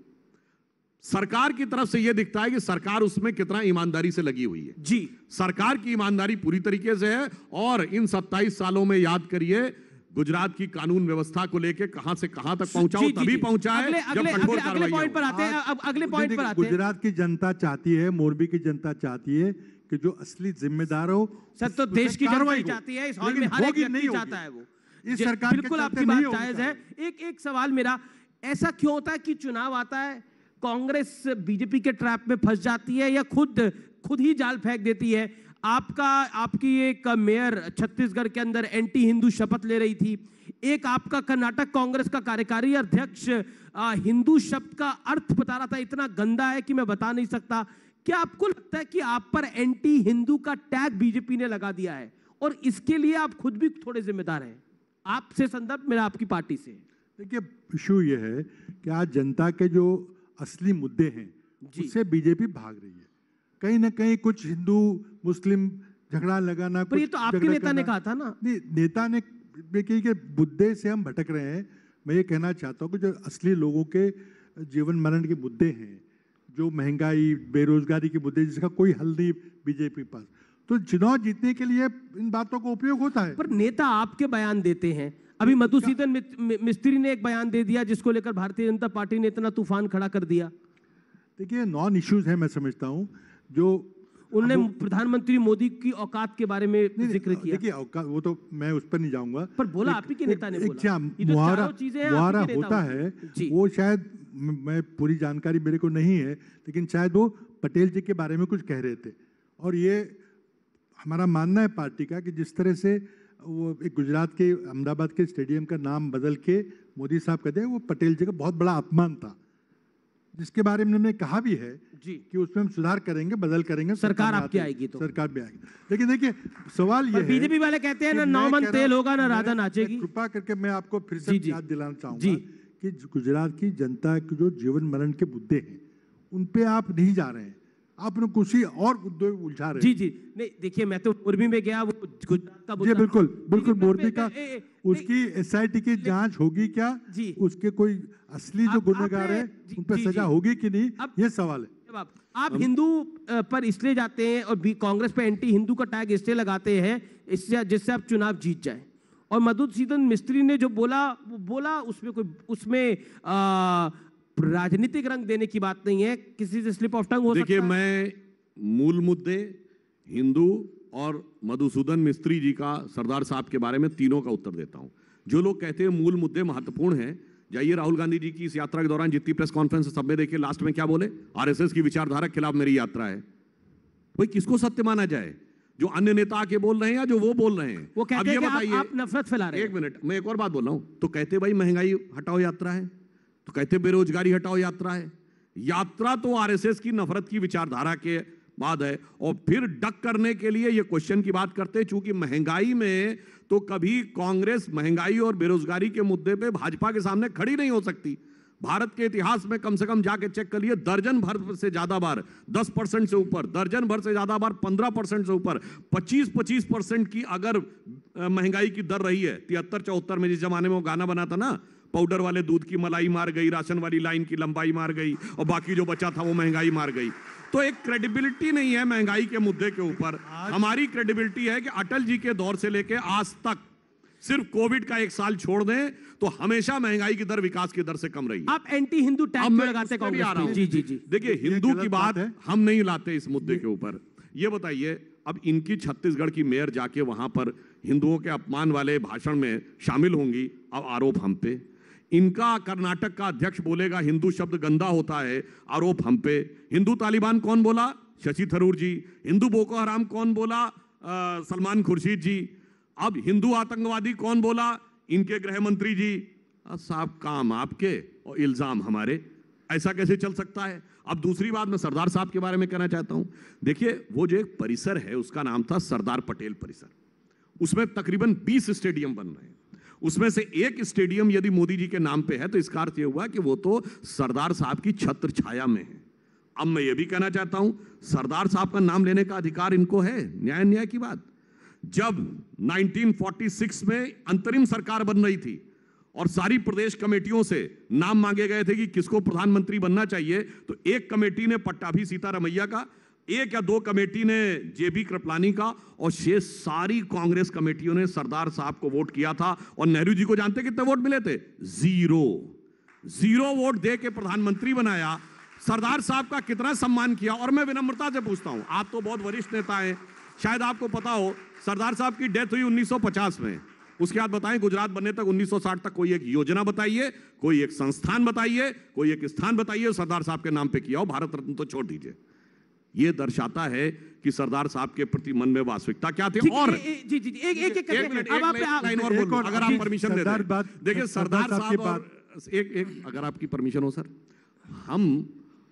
सरकार की तरफ से यह दिखता है कि सरकार उसमें कितना ईमानदारी से लगी हुई है जी। सरकार की ईमानदारी पूरी तरीके से है, और इन 27 सालों में याद करिए गुजरात की कानून व्यवस्था को लेकर कहां से कहां तक पहुंचा, तभी पहुंचा है जब कठोर कार्रवाई। पॉइंट पर आते हैं, अब अगले पॉइंट पर आते हैं। गुजरात की जनता चाहती है, मोरबी की जनता चाहती है कि जो असली जिम्मेदार हो, सर, तो देश की जनता चाहती है, इस हॉल में हर एक व्यक्ति चाहता है वो। इस सरकार बिल्कुल आपकी बात जायज है। एक सवाल मेरा, ऐसा क्यों होता है कि चुनाव आता है, कांग्रेस बीजेपी के ट्रैप में फंस जाती है, या खुद ही जाल फेंक देती है? आपकी एक मेयर छत्तीसगढ़ के अंदर एंटी हिंदू शपथ ले रही थी, एक आपका कर्नाटक कांग्रेस का कार्यकारी अध्यक्ष हिंदू शब्द का अर्थ बता रहा था, इतना गंदा है कि मैं बता नहीं सकता। क्या आपको लगता है कि आप पर एंटी हिंदू का टैग बीजेपी ने लगा दिया है, और इसके लिए आप खुद भी थोड़े जिम्मेदार हैं? आपसे संदर्भ मेरा आपकी पार्टी से। देखिए, इशू ये है कि आज जनता के जो असली मुद्दे हैं उससे बीजेपी भाग रही है। कहीं ना कहीं कुछ हिंदू मुस्लिम झगड़ा लगाना, पर ये तो आपके नेता ने कहा था ना। नहीं, नेता ने के मुद्दे से हम भटक रहे हैं। मैं ये कहना चाहता हूँ कि जो असली लोगों के जीवन मरण के मुद्दे हैं, जो महंगाई, बेरोजगारी के मुद्दे, जिसका कोई हल नहीं बीजेपी पास, तो चुनाव जीतने के लिए इन बातों का उपयोग होता है। पर नेता आपके बयान देते हैं। अभी मधुसूदन मिस्त्री ने एक बयान दे दिया जिसको लेकर भारतीय जनता पार्टी ने इतना तूफान खड़ा कर दिया। देखिए नॉन इश्यूज हैं, मैं समझता हूँ जो उन्होंने प्रधानमंत्री मोदी की औकात के बारे में जिक्र किया। देखिए वो तो मैं उस पर नहीं जाऊंगा, पर बोला आप ही के नेता ने बोला। ये तो मुहावरा चारों चीजें हैं, आप ही के नेता होता बोले। है जी। वो शायद मैं पूरी जानकारी मेरे को नहीं है, लेकिन शायद वो पटेल जी के बारे में कुछ कह रहे थे। और ये हमारा मानना है पार्टी का कि जिस तरह से वो एक गुजरात के अहमदाबाद के स्टेडियम का नाम बदल के मोदी साहब कहते हैं, वो पटेल जी का बहुत बड़ा अपमान था, जिसके बारे में उन्होंने कहा भी है जी कि उसमें हम सुधार करेंगे, बदल करेंगे, सरकार आपकी आएगी तो। सरकार भी आएगी। लेकिन देखिए सवाल ये है, बीजेपी वाले कहते हैं ना कि मैं नौमन कह रहा तेल हूं- होगा ना मैं- राधा नाचेगी। कृपा करके मैं आपको फिर से जी। याद दिलाना चाहूंगा जी। कि गुजरात की जनता के जो जीवन मरण के मुद्दे हैं उन पे आप नहीं जा रहे हैं, आप लोग कुछ ही और मुद्दों में उलझा रहे हैं। जी नहीं देखिए, मैं तो मोरबी में गया, वो गुजरात का जी मुद्दा- बिल्कुल बिल्कुल, देखिए, मोरबी का ए- ए- उसकी SIT की जांच होगी क्या, जी। उसके कोई असली जो आप- गुनहगार आपने- है जी- उन पर जी- सजा जी। होगी कि नहीं, अब- ये सवाल है। जब आप हिंदू पर इसलिए जाते हैं और कांग्रेस पे एंटी हिंदू का टैग इसलिए लगाते हैं इससे जिससे आप चुनाव जीत जाए। और मधुसूदन मिस्त्री ने जो बोला वो बोला, उसमें राजनीतिक रंग देने की बात नहीं है, किसी से स्लिप ऑफ टंग हो देखिए, सकता है। मैं मूल मुद्दे हिंदू और मधुसूदन मिस्त्री जी का, सरदार साहब के बारे में तीनों का उत्तर देता हूं। जो लोग कहते हैं मूल मुद्दे महत्वपूर्ण हैं, जाइए राहुल गांधी जी की इस यात्रा के दौरान जितनी प्रेस कॉन्फ्रेंस सब में देखिए, लास्ट में क्या बोले, आरएसएस की विचारधारा के खिलाफ मेरी यात्रा है। भाई किसको सत्य माना जाए, जो अन्य नेता आके बोल रहे हैं या जो वो बोल रहे हैं? वो कहते अब हैं ये कि बताइए, आप नफरत फैला रहे हैं। एक मिनट, मैं एक और बात बोल रहा हूं। तो कहते भाई महंगाई हटाओ यात्रा है, तो कहते बेरोजगारी हटाओ यात्रा है। यात्रा तो आरएसएस की नफरत की विचारधारा के बाद है, और फिर डक करने के लिए ये क्वेश्चन की बात करते हैं, चूंकि महंगाई में तो कभी कांग्रेस महंगाई और बेरोजगारी के मुद्दे पे भाजपा के सामने खड़ी नहीं हो सकती। भारत के इतिहास में कम से कम जाके चेक कर लिए, दर्जन भर से ज्यादा बार 10% से ऊपर, दर्जन भर से ज्यादा बार 15% से ऊपर, 25% की अगर महंगाई की दर रही है 73-74 में, जिस जमाने में वो गाना बना था ना, पाउडर वाले दूध की मलाई मार गई, राशन वाली लाइन की लंबाई मार गई, और बाकी जो बचा था वो महंगाई मार गई। तो एक क्रेडिबिलिटी नहीं है महंगाई के मुद्दे के ऊपर। हमारी क्रेडिबिलिटी है कि अटल जी के दौर से लेके आज तक सिर्फ कोविड का 1 साल छोड़ दें तो हमेशा महंगाई की दर विकास की दर से कम रही है। आप एंटी हिंदू टैग अब क्यों मैं लगाते उस पर भी आ रहा कांग्रेस हूं। पे? जी जी। देखिए, हिंदू गलत की बात बात है। हम नहीं लाते इस मुद्दे के ऊपर। ये बताइए, अब इनकी छत्तीसगढ़ की मेयर जाके वहां पर हिंदुओं के अपमान वाले भाषण में शामिल होंगी, अब आरोप हम पे। इनका कर्नाटक का अध्यक्ष बोलेगा हिंदू शब्द गंदा होता है, आरोप हम पे। हिंदू तालिबान कौन बोला? शशि थरूर जी। हिंदू बोको हराम कौन बोला? सलमान खुर्शीद जी। अब हिंदू आतंकवादी कौन बोला? इनके गृह मंत्री जी। साहब काम आपके और इल्जाम हमारे, ऐसा कैसे चल सकता है? अब दूसरी बात मैं सरदार साहब के बारे में कहना चाहता हूं। देखिए, वो जो एक परिसर है उसका नाम था सरदार पटेल परिसर, उसमें तकरीबन 20 स्टेडियम बन रहे हैं। उसमें से एक स्टेडियम यदि मोदी जी के नाम पे है तो इसका अर्थ यह हुआ कि वो तो सरदार साहब की छत्र छाया में है। अब मैं ये भी कहना चाहता हूं, सरदार साहब का नाम लेने का अधिकार इनको है, न्याय न्याय की बात। जब 1946 में अंतरिम सरकार बन रही थी और सारी प्रदेश कमेटियों से नाम मांगे गए थे कि किसको प्रधानमंत्री बनना चाहिए, तो एक कमेटी ने पट्टाभी सीतारमैया का, 1 या 2 कमेटी ने JB कृपलानी का, और शेष सारी कांग्रेस कमेटियों ने सरदार साहब को वोट किया था। और नेहरू जी को जानते कितने वोट मिले थे? 0 वोट दे के प्रधानमंत्री बनाया। सरदार साहब का कितना सम्मान किया। और मैं विनम्रता से पूछता हूं, आप तो बहुत वरिष्ठ नेता हैं, शायद आपको पता हो सरदार साहब की डेथ हुई 1950 में। उसके बाद बताएं गुजरात बनने तक 1960 तक कोई एक योजना बताइए, कोई एक संस्थान बताइए, कोई एक स्थान बताइए सरदार साहब के नाम पे किया हो। भारत रत्न तो छोड़ दीजिए। यह दर्शाता है कि सरदार साहब के प्रति मन में वास्तविकता क्या थी। और जी जी, एक मिनट, लाइन और बोल लूं, अगर आप परमिशन दे दें। देखिए, सरदार साहब और एक अगर आपकी परमिशन हो सर,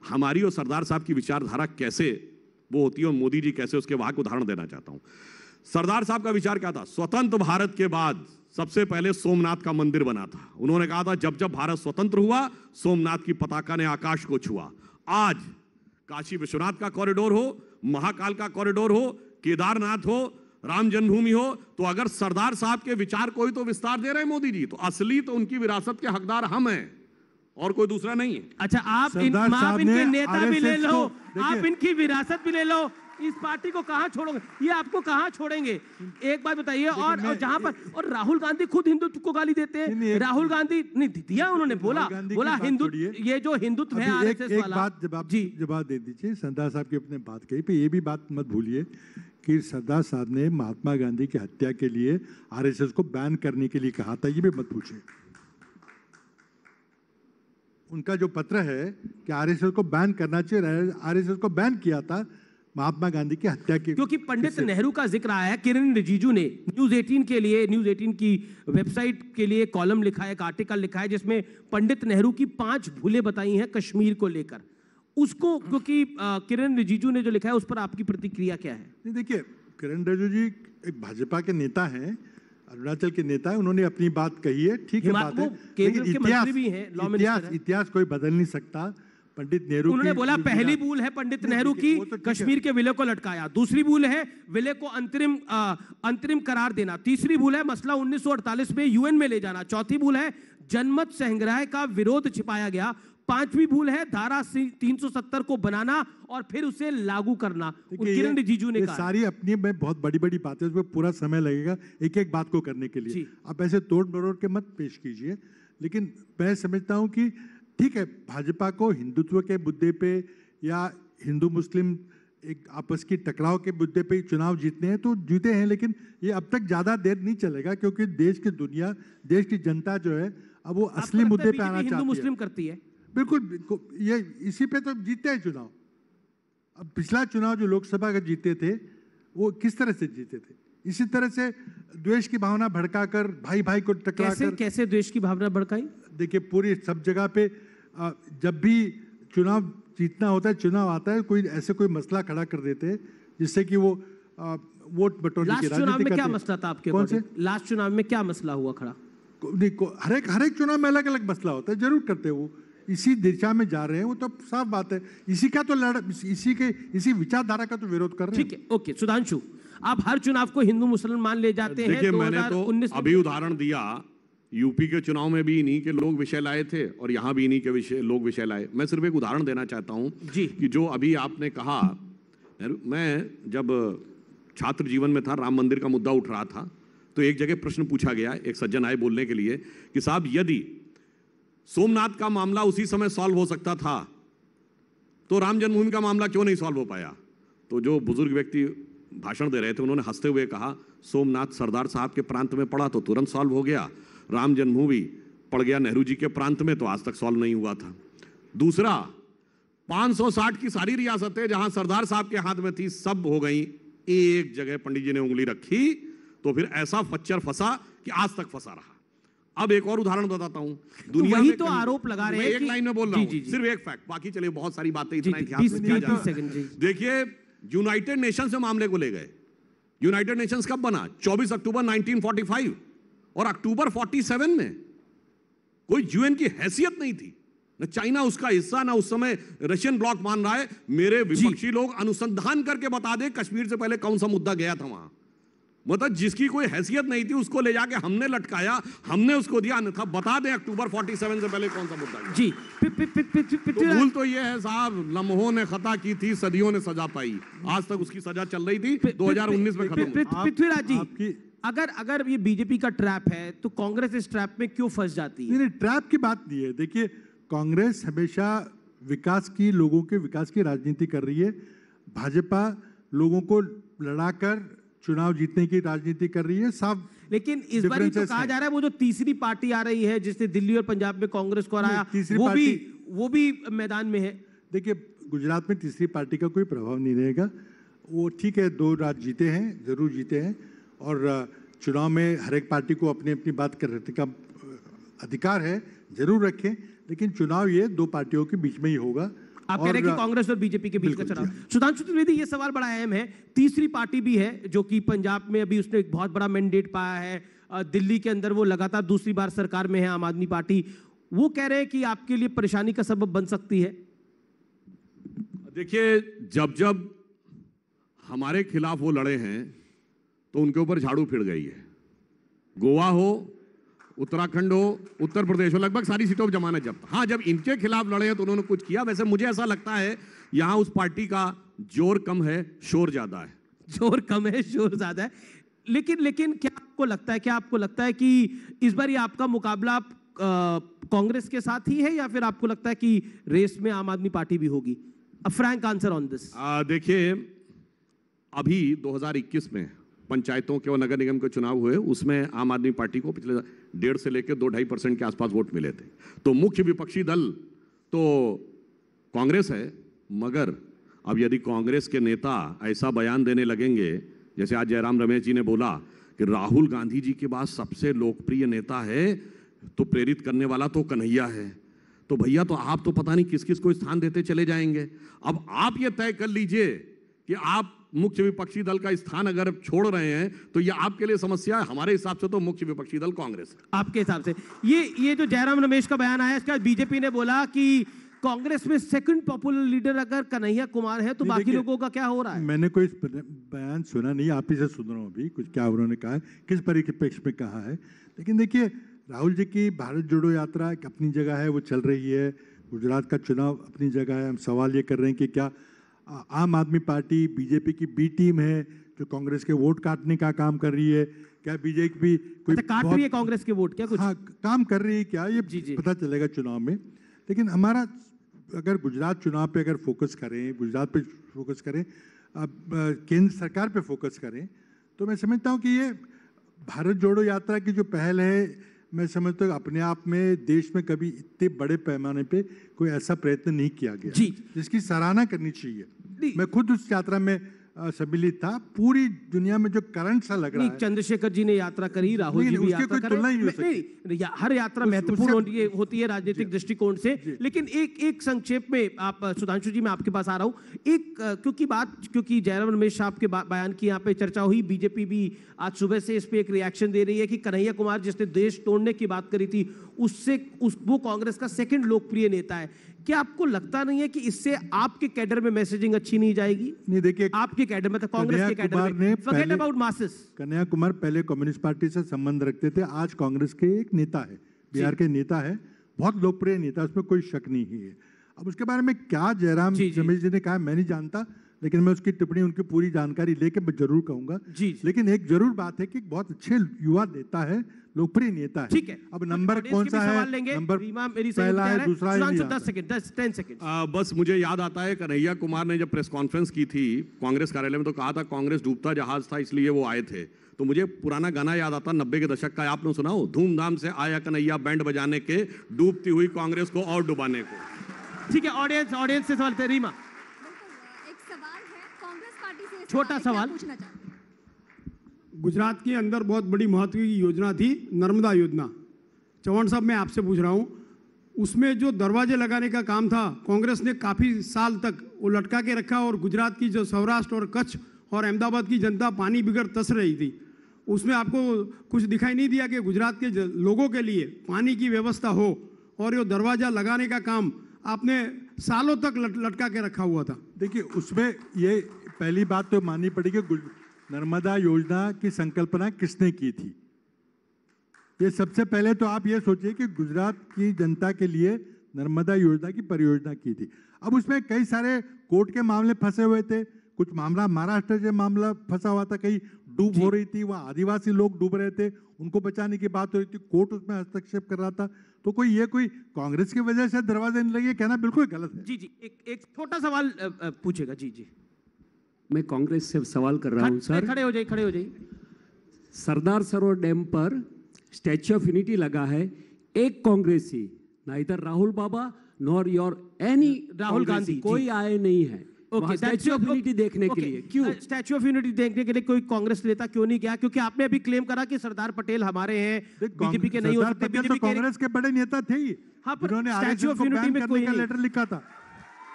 हमारी और सरदार साहब की विचारधारा कैसे वो होती है और मोदी जी कैसे, उसके वाहक उदाहरण देना चाहता हूं। सरदार साहब का विचार क्या था? स्वतंत्र भारत के बाद सबसे पहले सोमनाथ का मंदिर बना था। उन्होंने कहा था जब जब भारत स्वतंत्र हुआ सोमनाथ की पताका ने आकाश को छुआ। आज काशी विश्वनाथ का कॉरिडोर हो, महाकाल का कॉरिडोर हो, केदारनाथ हो, राम जन्मभूमि हो, तो अगर सरदार साहब के विचार को ही तो विस्तार दे रहे हैं मोदी जी, तो असली तो उनकी विरासत के हकदार हम हैं और कोई दूसरा नहीं है। अच्छा, आप इनके नेता भी ले लो, आप इनकी विरासत भी ले लो, इस पार्टी को कहां छोड़ोगे, ये आपको कहां छोड़ेंगे, एक बात बताइए। और जहां पर और राहुल गांधी खुद हिंदुत्व को गाली देते हैं। राहुल गांधी नहीं दिया, उन्होंने बोला हिंदू, ये जो हिंदुत्व है आरएसएस वाला। बात जवाब दे दीजिए। सरदार साहब की अपने बात कही पे ये भी बात मत भूलिए कि सरदार साहब ने महात्मा गांधी की हत्या के लिए आरएसएस को बैन करने के लिए कहा था, ये भी मत पूछिए। उनका जो पत्र है कि आरएसएस को बैन करना चाहिए, आरएसएस को बैन किया था महात्मा गांधी की हत्या के, क्योंकि पंडित नेहरू का जिक्र आया है। किरण रिजिजू ने न्यूज 18 के लिए, न्यूज 18 की वेबसाइट के लिए कॉलम लिखा है, एक आर्टिकल लिखा है जिसमें पंडित नेहरू की 5 भूलें बताई हैं कश्मीर को लेकर। उसको, क्योंकि किरण रिजिजू ने जो लिखा है उस पर आपकी प्रतिक्रिया क्या है? देखिए, किरण रिजिजू जी एक भाजपा के नेता हैं, अरुणाचल के नेता है, उन्होंने अपनी बात कही है, ठीक है बात है, लेकिन इतिहास कोई बदल नहीं सकता। पंडित नेहरू, उन्होंने बोला पहली भूल है पंडित नेहरू की कश्मीर के विलय को लटकाया, दूसरी भूल है विलय को अंतरिम करार देना, तीसरी भूल है मसला 1948 में यूएन में ले जाना, चौथी भूल है जनमत संग्रह का विरोध छिपाया गया, पांचवी भूल है धारा 370 को बनाना और फिर उसे लागू करना। किरण रिजिजू ने कहा सारी अपनी में बहुत बड़ी बड़ी बातें, उसमें पूरा समय लगेगा एक एक बात को करने के लिए। आप ऐसे तोड़ मरोड़ के मत पेश कीजिए। लेकिन मैं समझता हूं कि ठीक है, भाजपा को हिंदुत्व के मुद्दे पे या हिंदू मुस्लिम एक आपस की टकराव के मुद्दे पे चुनाव जीतने हैं तो जीते हैं, लेकिन ये अब तक ज्यादा देर नहीं चलेगा, क्योंकि देश की दुनिया, देश की जनता जो है अब वो असली मुद्दे पे आना चाहती है। हिंदू मुस्लिम करती है, बिल्कुल, ये इसी पे तो जीते हैं चुनाव। अब पिछला चुनाव जो लोकसभा का जीते थे वो किस तरह से जीते थे? इसी तरह से द्वेष की भावना भड़काकर, भाई भाई को टकराकर। कैसे द्वेष की भावना भड़काई? देखिए, पूरी सब जगह पे जब भी चुनाव जीतना होता है, चुनाव आता है, कोई ऐसे कोई मसला खड़ा कर देते हैं जिससे कि वो वोट बटोरने की राजनीति करते हैं। लास्ट चुनाव में क्या मसला था आपके? कौन से लास्ट चुनाव में क्या मसला हुआ खड़ा? हर एक चुनाव में अलग अलग मसला होता है, जरूर करते हैं वो। इसी दिशा में जा रहे हैं वो तो साफ बात है। इसी का तो इसी विचारधारा का तो विरोध कर रहे हैं। ठीक है, ओके। सुधांशु, आप हर चुनाव को हिंदू मुसलमान ले जाते हैं। देखिए, मैंने तो अभी उदाहरण दिया, यूपी के चुनाव में भी इन्हीं के लोग विषय लाए थे और यहाँ भी इन्हीं के लोग विषय लाए। मैं सिर्फ एक उदाहरण देना चाहता हूँ कि जो अभी आपने कहा, मैं जब छात्र जीवन में था, राम मंदिर का मुद्दा उठ रहा था, तो एक जगह प्रश्न पूछा गया, एक सज्जन आए बोलने के लिए कि साहब, यदि सोमनाथ का मामला उसी समय सॉल्व हो सकता था तो राम जन्मभूमि का मामला क्यों नहीं सॉल्व हो पाया? तो जो बुजुर्ग व्यक्ति भाषण दे रहे थे उन्होंने हंसते हुए कहा, सोमनाथ सरदार साहब के प्रांत में पड़ा तो तुरंत सॉल्व हो गया, राम जन्मभूमि पड़ गया नेहरू जी के प्रांत में तो आज तक सॉल्व नहीं हुआ था। दूसरा, 560 की सारी रियासतें जहां सरदार साहब के हाथ में थी सब हो गई, एक जगह पंडित जी ने उंगली रखी तो फिर ऐसा फच्चर फंसा कि आज तक फंसा रहा। अब एक और उदाहरण बताता हूं, दुनिया में तो आरोप लगा रहे हैं, एक लाइन में बोल रहा हूं, सिर्फ एक फैक्ट, बाकी चलिए बहुत सारी बातें इतना इतिहास में किया जा रहा है। देखिए, यूनाइटेड नेशंस से मामले को ले गए। यूनाइटेड नेशंस कब बना? 24 अक्टूबर 1945, और अक्टूबर 47 में कोई यूएन की हैसियत नहीं थी, न चाइना उसका हिस्सा, ना उस समय रशियन ब्लॉक मान रहा है। मेरे विपक्षी लोग अनुसंधान करके बता दे कश्मीर से पहले कौन सा मुद्दा गया था वहां। मतलब जिसकी कोई हैसियत नहीं थी उसको ले जाके हमने लटकाया, हमने उसको दिया, अन्यथा बता दें अक्टूबर 47 से पहले कौन सा मुद्दा गया। जी, तो भूल तो ये है साहब, लम्हों ने खता की थी, सदियों ने सजा पाई, आज तक उसकी सजा चल रही थी, 2019 में खत्म। पृथ्वीराज जी, अगर ये बीजेपी का ट्रैप है तो कांग्रेस इस ट्रैप में क्यों फंस जाती है? नहीं, ट्रैप की बात नहीं है। देखिए, कांग्रेस हमेशा विकास की, लोगों के विकास की राजनीति कर रही है। भाजपा लोगों को लड़ाकर चुनाव जीतने की राजनीति कर रही है, साफ। लेकिन इस बार तो कहा जा रहा है वो जो तीसरी पार्टी आ रही है जिसने दिल्ली और पंजाब में कांग्रेस को हराया, वो भी मैदान में है। देखिए, गुजरात में तीसरी पार्टी का कोई प्रभाव नहीं रहेगा। वो ठीक है, 2 राज्य जीते हैं, जरूर जीते हैं, और चुनाव में हर एक पार्टी को अपनी अपनी बात करने का अधिकार है, जरूर रखें, लेकिन चुनाव ये 2 पार्टियों के बीच में ही होगा। आप कह रहे हैं कि कांग्रेस और बीजेपी के बीच का चुनाव। सुधांशु त्रिवेदी, ये सवाल बड़ा अहम है। तीसरी पार्टी भी है जो कि पंजाब में अभी उसने एक बहुत बड़ा मैंडेट पाया है, दिल्ली के अंदर वो लगातार दूसरी बार सरकार में है, आम आदमी पार्टी। वो कह रहे हैं कि आपके लिए परेशानी का सबब बन सकती है। देखिए, जब हमारे खिलाफ वो लड़े हैं तो उनके ऊपर झाड़ू फिर गई है। गोवा हो, उत्तराखंड हो, उत्तर प्रदेश हो, लगभग सारी सीटों पर जमानत जब्त। हाँ, जब इनके खिलाफ लड़े हैं तो उन्होंने कुछ किया। वैसे मुझे ऐसा लगता है यहां उस पार्टी का जोर कम है, शोर ज्यादा है। जोर कम है, शोर ज्यादा है। लेकिन क्या आपको लगता है कि इस बार ये आपका मुकाबला कांग्रेस के साथ ही है, या फिर आपको लगता है कि रेस में आम आदमी पार्टी भी होगी? अ फ्रैंक आंसर ऑन दिस। देखिए, अभी 2021 में पंचायतों के और नगर निगम के चुनाव हुए, उसमें आम आदमी पार्टी को पिछले 1.5 से लेकर 2-2.5% के आसपास वोट मिले थे। तो मुख्य विपक्षी दल तो कांग्रेस है, मगर अब यदि कांग्रेस के नेता ऐसा बयान देने लगेंगे, जैसे आज जयराम रमेश जी ने बोला कि राहुल गांधी जी के बाद सबसे लोकप्रिय नेता है, तो प्रेरित करने वाला तो कन्हैया है, तो भैया तो आप तो पता नहीं किस किस को स्थान देते चले जाएंगे। अब आप ये तय कर लीजिए कि आप मुख्य विपक्षी दल का स्थान अगर छोड़ रहे हैं तो ये आपके लिए समस्या है। हमारे हिसाब से तो मुख्य विपक्षी दल कांग्रेस है। आपके हिसाब से ये जो जयराम रमेश का बयान आया, इसका बीजेपी ने बोला कि कांग्रेस में सेकंड पॉपुलर लीडर अगर कन्हैया कुमार है तो बाकी लोगों का क्या हो रहा है? मैंने कोई बयान सुना नहीं, आप ही से सुन रहा हूं अभी कुछ क्या उन्होंने कहा है, किस परिप्रेक्ष्य में कहा है। लेकिन देखिए, राहुल जी की भारत जोड़ो यात्रा अपनी जगह है, वो चल रही है। गुजरात का चुनाव अपनी जगह है। हम सवाल ये कर रहे हैं कि क्या आम आदमी पार्टी बीजेपी की बी टीम है जो कांग्रेस के वोट काटने का काम कर रही है? क्या बीजेपी कोई काट रही है कांग्रेस के वोट? क्या कुछ काम कर रही है क्या, ये जी। पता चलेगा चुनाव में। लेकिन हमारा अगर गुजरात चुनाव पे अगर फोकस करें, गुजरात पे फोकस करें, अब केंद्र सरकार पे फोकस करें, तो मैं समझता हूँ कि ये भारत जोड़ो यात्रा की जो पहल है, मैं समझता हूँ अपने आप में देश में कभी इतने बड़े पैमाने पे कोई ऐसा प्रयत्न नहीं किया गया जी, जिसकी सराहना करनी चाहिए। मैं खुद उस यात्रा में सम्मिलित था। पूरी दुनिया में जो करंट सा लग रहा है, चंद्रशेखर जी ने यात्रा करी, राहुल जी भी यात्रा कर रहे हैं। हर यात्रा महत्वपूर्ण होती है राजनीतिक दृष्टिकोण से। लेकिन एक संक्षेप में, आप सुधांशु जी, मैं आपके पास आ रहा हूं। क्योंकि जयराम रमेश साहब के बयान की यहाँ पे चर्चा हुई, बीजेपी भी आज सुबह से इस पे एक रिएक्शन दे रही है कि कन्हैया कुमार जिसने देश तोड़ने की बात करी थी, वो कांग्रेस का सेकंड लोकप्रिय नेता है। क्या आपको लगता नहीं है कि इससे आपके कैडर में मैसेजिंग अच्छी नहीं जाएगी? नहीं, देखिए, आपके कैडर में, तो कांग्रेस के कैडर में, forget about masses. Kanhaiya Kumar पहले कम्युनिस्ट पार्टी से संबंध रखते थे, आज कांग्रेस के एक नेता है, बिहार के नेता है, बहुत लोकप्रिय नेता, उसमें कोई शक नहीं है। अब उसके बारे में क्या जयराम रमेश जी ने कहा मैं नहीं जानता, लेकिन मैं उसकी टिप्पणी, उनकी पूरी जानकारी लेके मैं जरूर कहूंगा। लेकिन एक जरूर बात है कि बहुत अच्छे युवा नेता है, लोकप्रिय नेता है। ठीक है, अब नंबर कौन सा है? नंबर पहला है, दूसरा है, 10 सेकंड। बस मुझे याद आता है कन्हैया कुमार ने जब प्रेस कॉन्फ्रेंस की थी कांग्रेस कार्यालय में, तो कहा था कांग्रेस डूबता जहाज था इसलिए वो आए थे। तो मुझे पुराना गाना याद आता, 90 के दशक का, आपने सुना हो, धूमधाम से आया कन्हैया बैंड बजाने के, डूबती हुई कांग्रेस को और डुबाने को। ठीक है, ऑडियंस से सवाल, रीमा, छोटा सवाल। गुजरात के अंदर बहुत बड़ी महत्व की योजना थी, नर्मदा योजना। चौहान साहब, मैं आपसे पूछ रहा हूँ, उसमें जो दरवाजे लगाने का काम था, कांग्रेस ने काफ़ी साल तक वो लटका के रखा, और गुजरात की जो सौराष्ट्र और कच्छ और अहमदाबाद की जनता पानी बिगड़ तस रही थी। उसमें आपको कुछ दिखाई नहीं दिया कि गुजरात के लोगों के लिए पानी की व्यवस्था हो, और ये दरवाजा लगाने का काम आपने सालों तक लटका के रखा हुआ था। देखिए, उसमें ये पहली बात तो माननी पड़ेगी, नर्मदा योजना की संकल्पना किसने की थी? ये सबसे पहले तो आप ये सोचिए कि गुजरात की जनता के लिए नर्मदा योजना की परियोजना की थी। अब उसमें कई सारे कोर्ट के मामले फंसे हुए थे, कुछ मामला महाराष्ट्र से मामला फंसा हुआ था, कहीं डूब हो रही थी, वहाँ आदिवासी लोग डूब रहे थे, उनको बचाने की बात हो रही थी, कोर्ट उसमें हस्तक्षेप कर रहा था। तो कोई कांग्रेस की वजह से दरवाजे नहीं लगे, कहना बिल्कुल गलत है। जी, एक छोटा सवाल पूछेगा। जी, मैं कांग्रेस से सवाल कर रहा हूं सर। खड़े हो जाइए। सरदार सरोवर डैम पर स्टैच्यू ऑफ यूनिटी लगा है, एक कांग्रेसी, neither Rahul Baba nor your any Rahul Gandhi, कोई आए नहीं है स्टैच्यू ऑफ यूनिटी देखने के लिए। क्यों स्टैच्यू ऑफ यूनिटी देखने के लिए कोई कांग्रेस नेता क्यों नहीं गया? क्योंकि आपने अभी क्लेम करा कि सरदार पटेल हमारे हैं, बीजेपी के नहीं हो सकते। बीजेपी कांग्रेस के बड़े नेता थे ही, उन्होंने स्टैच्यू ऑफ यूनिटी में कोई लेटर लिखा था,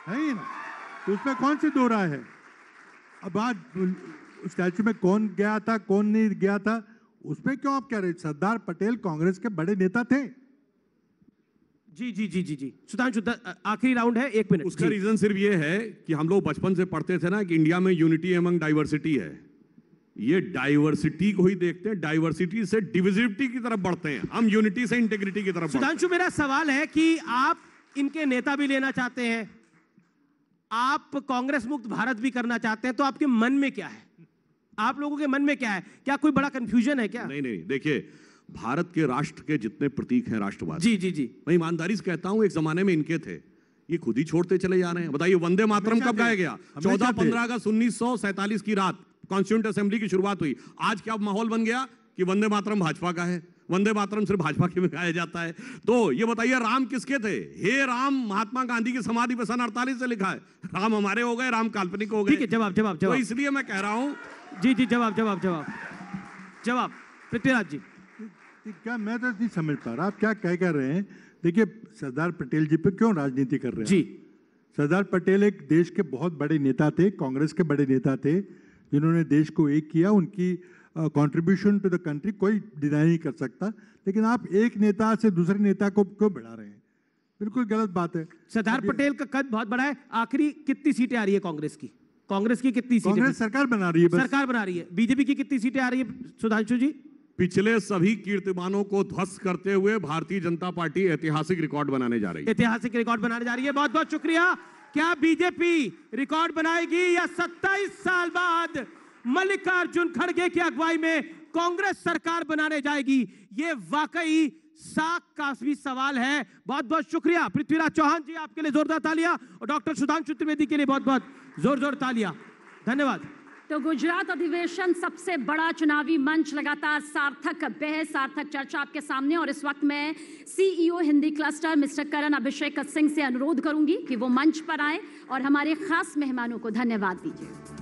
है ही ना? तो उसमें कौन सी दो राय है? अब आज स्टैच्यू में कौन गया था, कौन नहीं गया था, उसमें क्यों आप कह रहे? सरदार पटेल कांग्रेस के बड़े नेता थे। जी। सुधांशु, आखिरी राउंड है, 1 मिनट। उसका रीजन सिर्फ ये है कि हम लोग बचपन से पढ़ते थे ना कि इंडिया में यूनिटी एमंग डाइवर्सिटी है। ये डाइवर्सिटी को ही देखते हैं, डाइवर्सिटी से डिविजिविटी की तरफ बढ़ते हैं, हम यूनिटी से इंटीग्रिटी की तरफ। सुधांशु, मेरा सवाल है कि आप इनके नेता भी लेना चाहते हैं, आप कांग्रेस मुक्त भारत भी करना चाहते हैं, तो आपके मन में क्या है? आप लोगों के मन में क्या है? क्या कोई बड़ा कंफ्यूजन है क्या? नहीं नहीं, देखिए, भारत के राष्ट्र के जितने प्रतीक हैं राष्ट्रवाद, जी जी जी, मैं ईमानदारी से कहता हूं, एक जमाने में इनके थे, ये खुद ही छोड़ते चले जा रहे हैं। बताइए, वंदे मातरम कब गाया गया? 14-15 अगस्त 1947 की रात कॉन्स्टिट्यूंट असेंबली की शुरुआत हुई। आज क्या माहौल बन गया कि वंदे मातरम भाजपा का है, वंदे मातरम सिर्फ भाजपा के में गाया जाता है। तो ये बताइए, राम किसके थे? हे राम महात्मा गांधी की समाधि पे सन 48 से लिखा है। राम हमारे हो गए, राम काल्पनिक हो गए। ठीक है, जवाब जवाब तो जवाब। इसलिए मैं कह रहा हूं, जी जी, जवाब जवाब जवाब जवाब पृथ्वीराज जी। क्या मैं तो नहीं समझ पा रहा आप क्या कह रहे हैं। देखिए, सरदार पटेल जी पे क्यों राजनीति कर रहे हैं जी? सरदार पटेल एक देश के बहुत बड़े नेता थे, कांग्रेस के बड़े नेता थे, जिन्होंने देश को एक किया। उनकी कंट्रीब्यूशन टू द कंट्री कोई डिनाई नहीं कर सकता। लेकिन आप एक नेता से दूसरे नेता को क्यों बढ़ा रहे हैं? बिल्कुल गलत बात है। सरदार पटेल का कद बहुत बड़ा है। आखिरी कितनी सीटें आ रही है कांग्रेस की? कांग्रेस की कितनी सीटें? कांग्रेस सरकार बना रही है, बस। सरकार बना रही है। बीजेपी की कितनी सीटें आ रही है सुधांशु जी? पिछले सभी कीर्तिमानों को ध्वस्त करते हुए भारतीय जनता पार्टी ऐतिहासिक रिकॉर्ड बनाने जा रही है। ऐतिहासिक रिकॉर्ड बनाने जा रही है। बहुत बहुत शुक्रिया। क्या बीजेपी रिकॉर्ड बनाएगी या 27 साल बाद मल्लिकार्जुन खड़गे की अगुवाई में कांग्रेस सरकार बनाने जाएगी? ये वाकई साख का भी सवाल है। बहुत बहुत शुक्रिया पृथ्वीराज चौहान जी, आपके लिए जोरदार तालियां, और डॉक्टर सुधांशु त्रिवेदी के लिए बहुत बहुत जोर जोर तालियां। धन्यवाद। तो गुजरात अधिवेशन सबसे बड़ा चुनावी मंच, लगातार सार्थक बहस, सार्थक चर्चा आपके सामने। और इस वक्त मैं सीईओ हिंदी क्लस्टर मिस्टर करण अभिषेक सिंह से अनुरोध करूंगी कि वो मंच पर आए और हमारे खास मेहमानों को धन्यवाद दीजिए।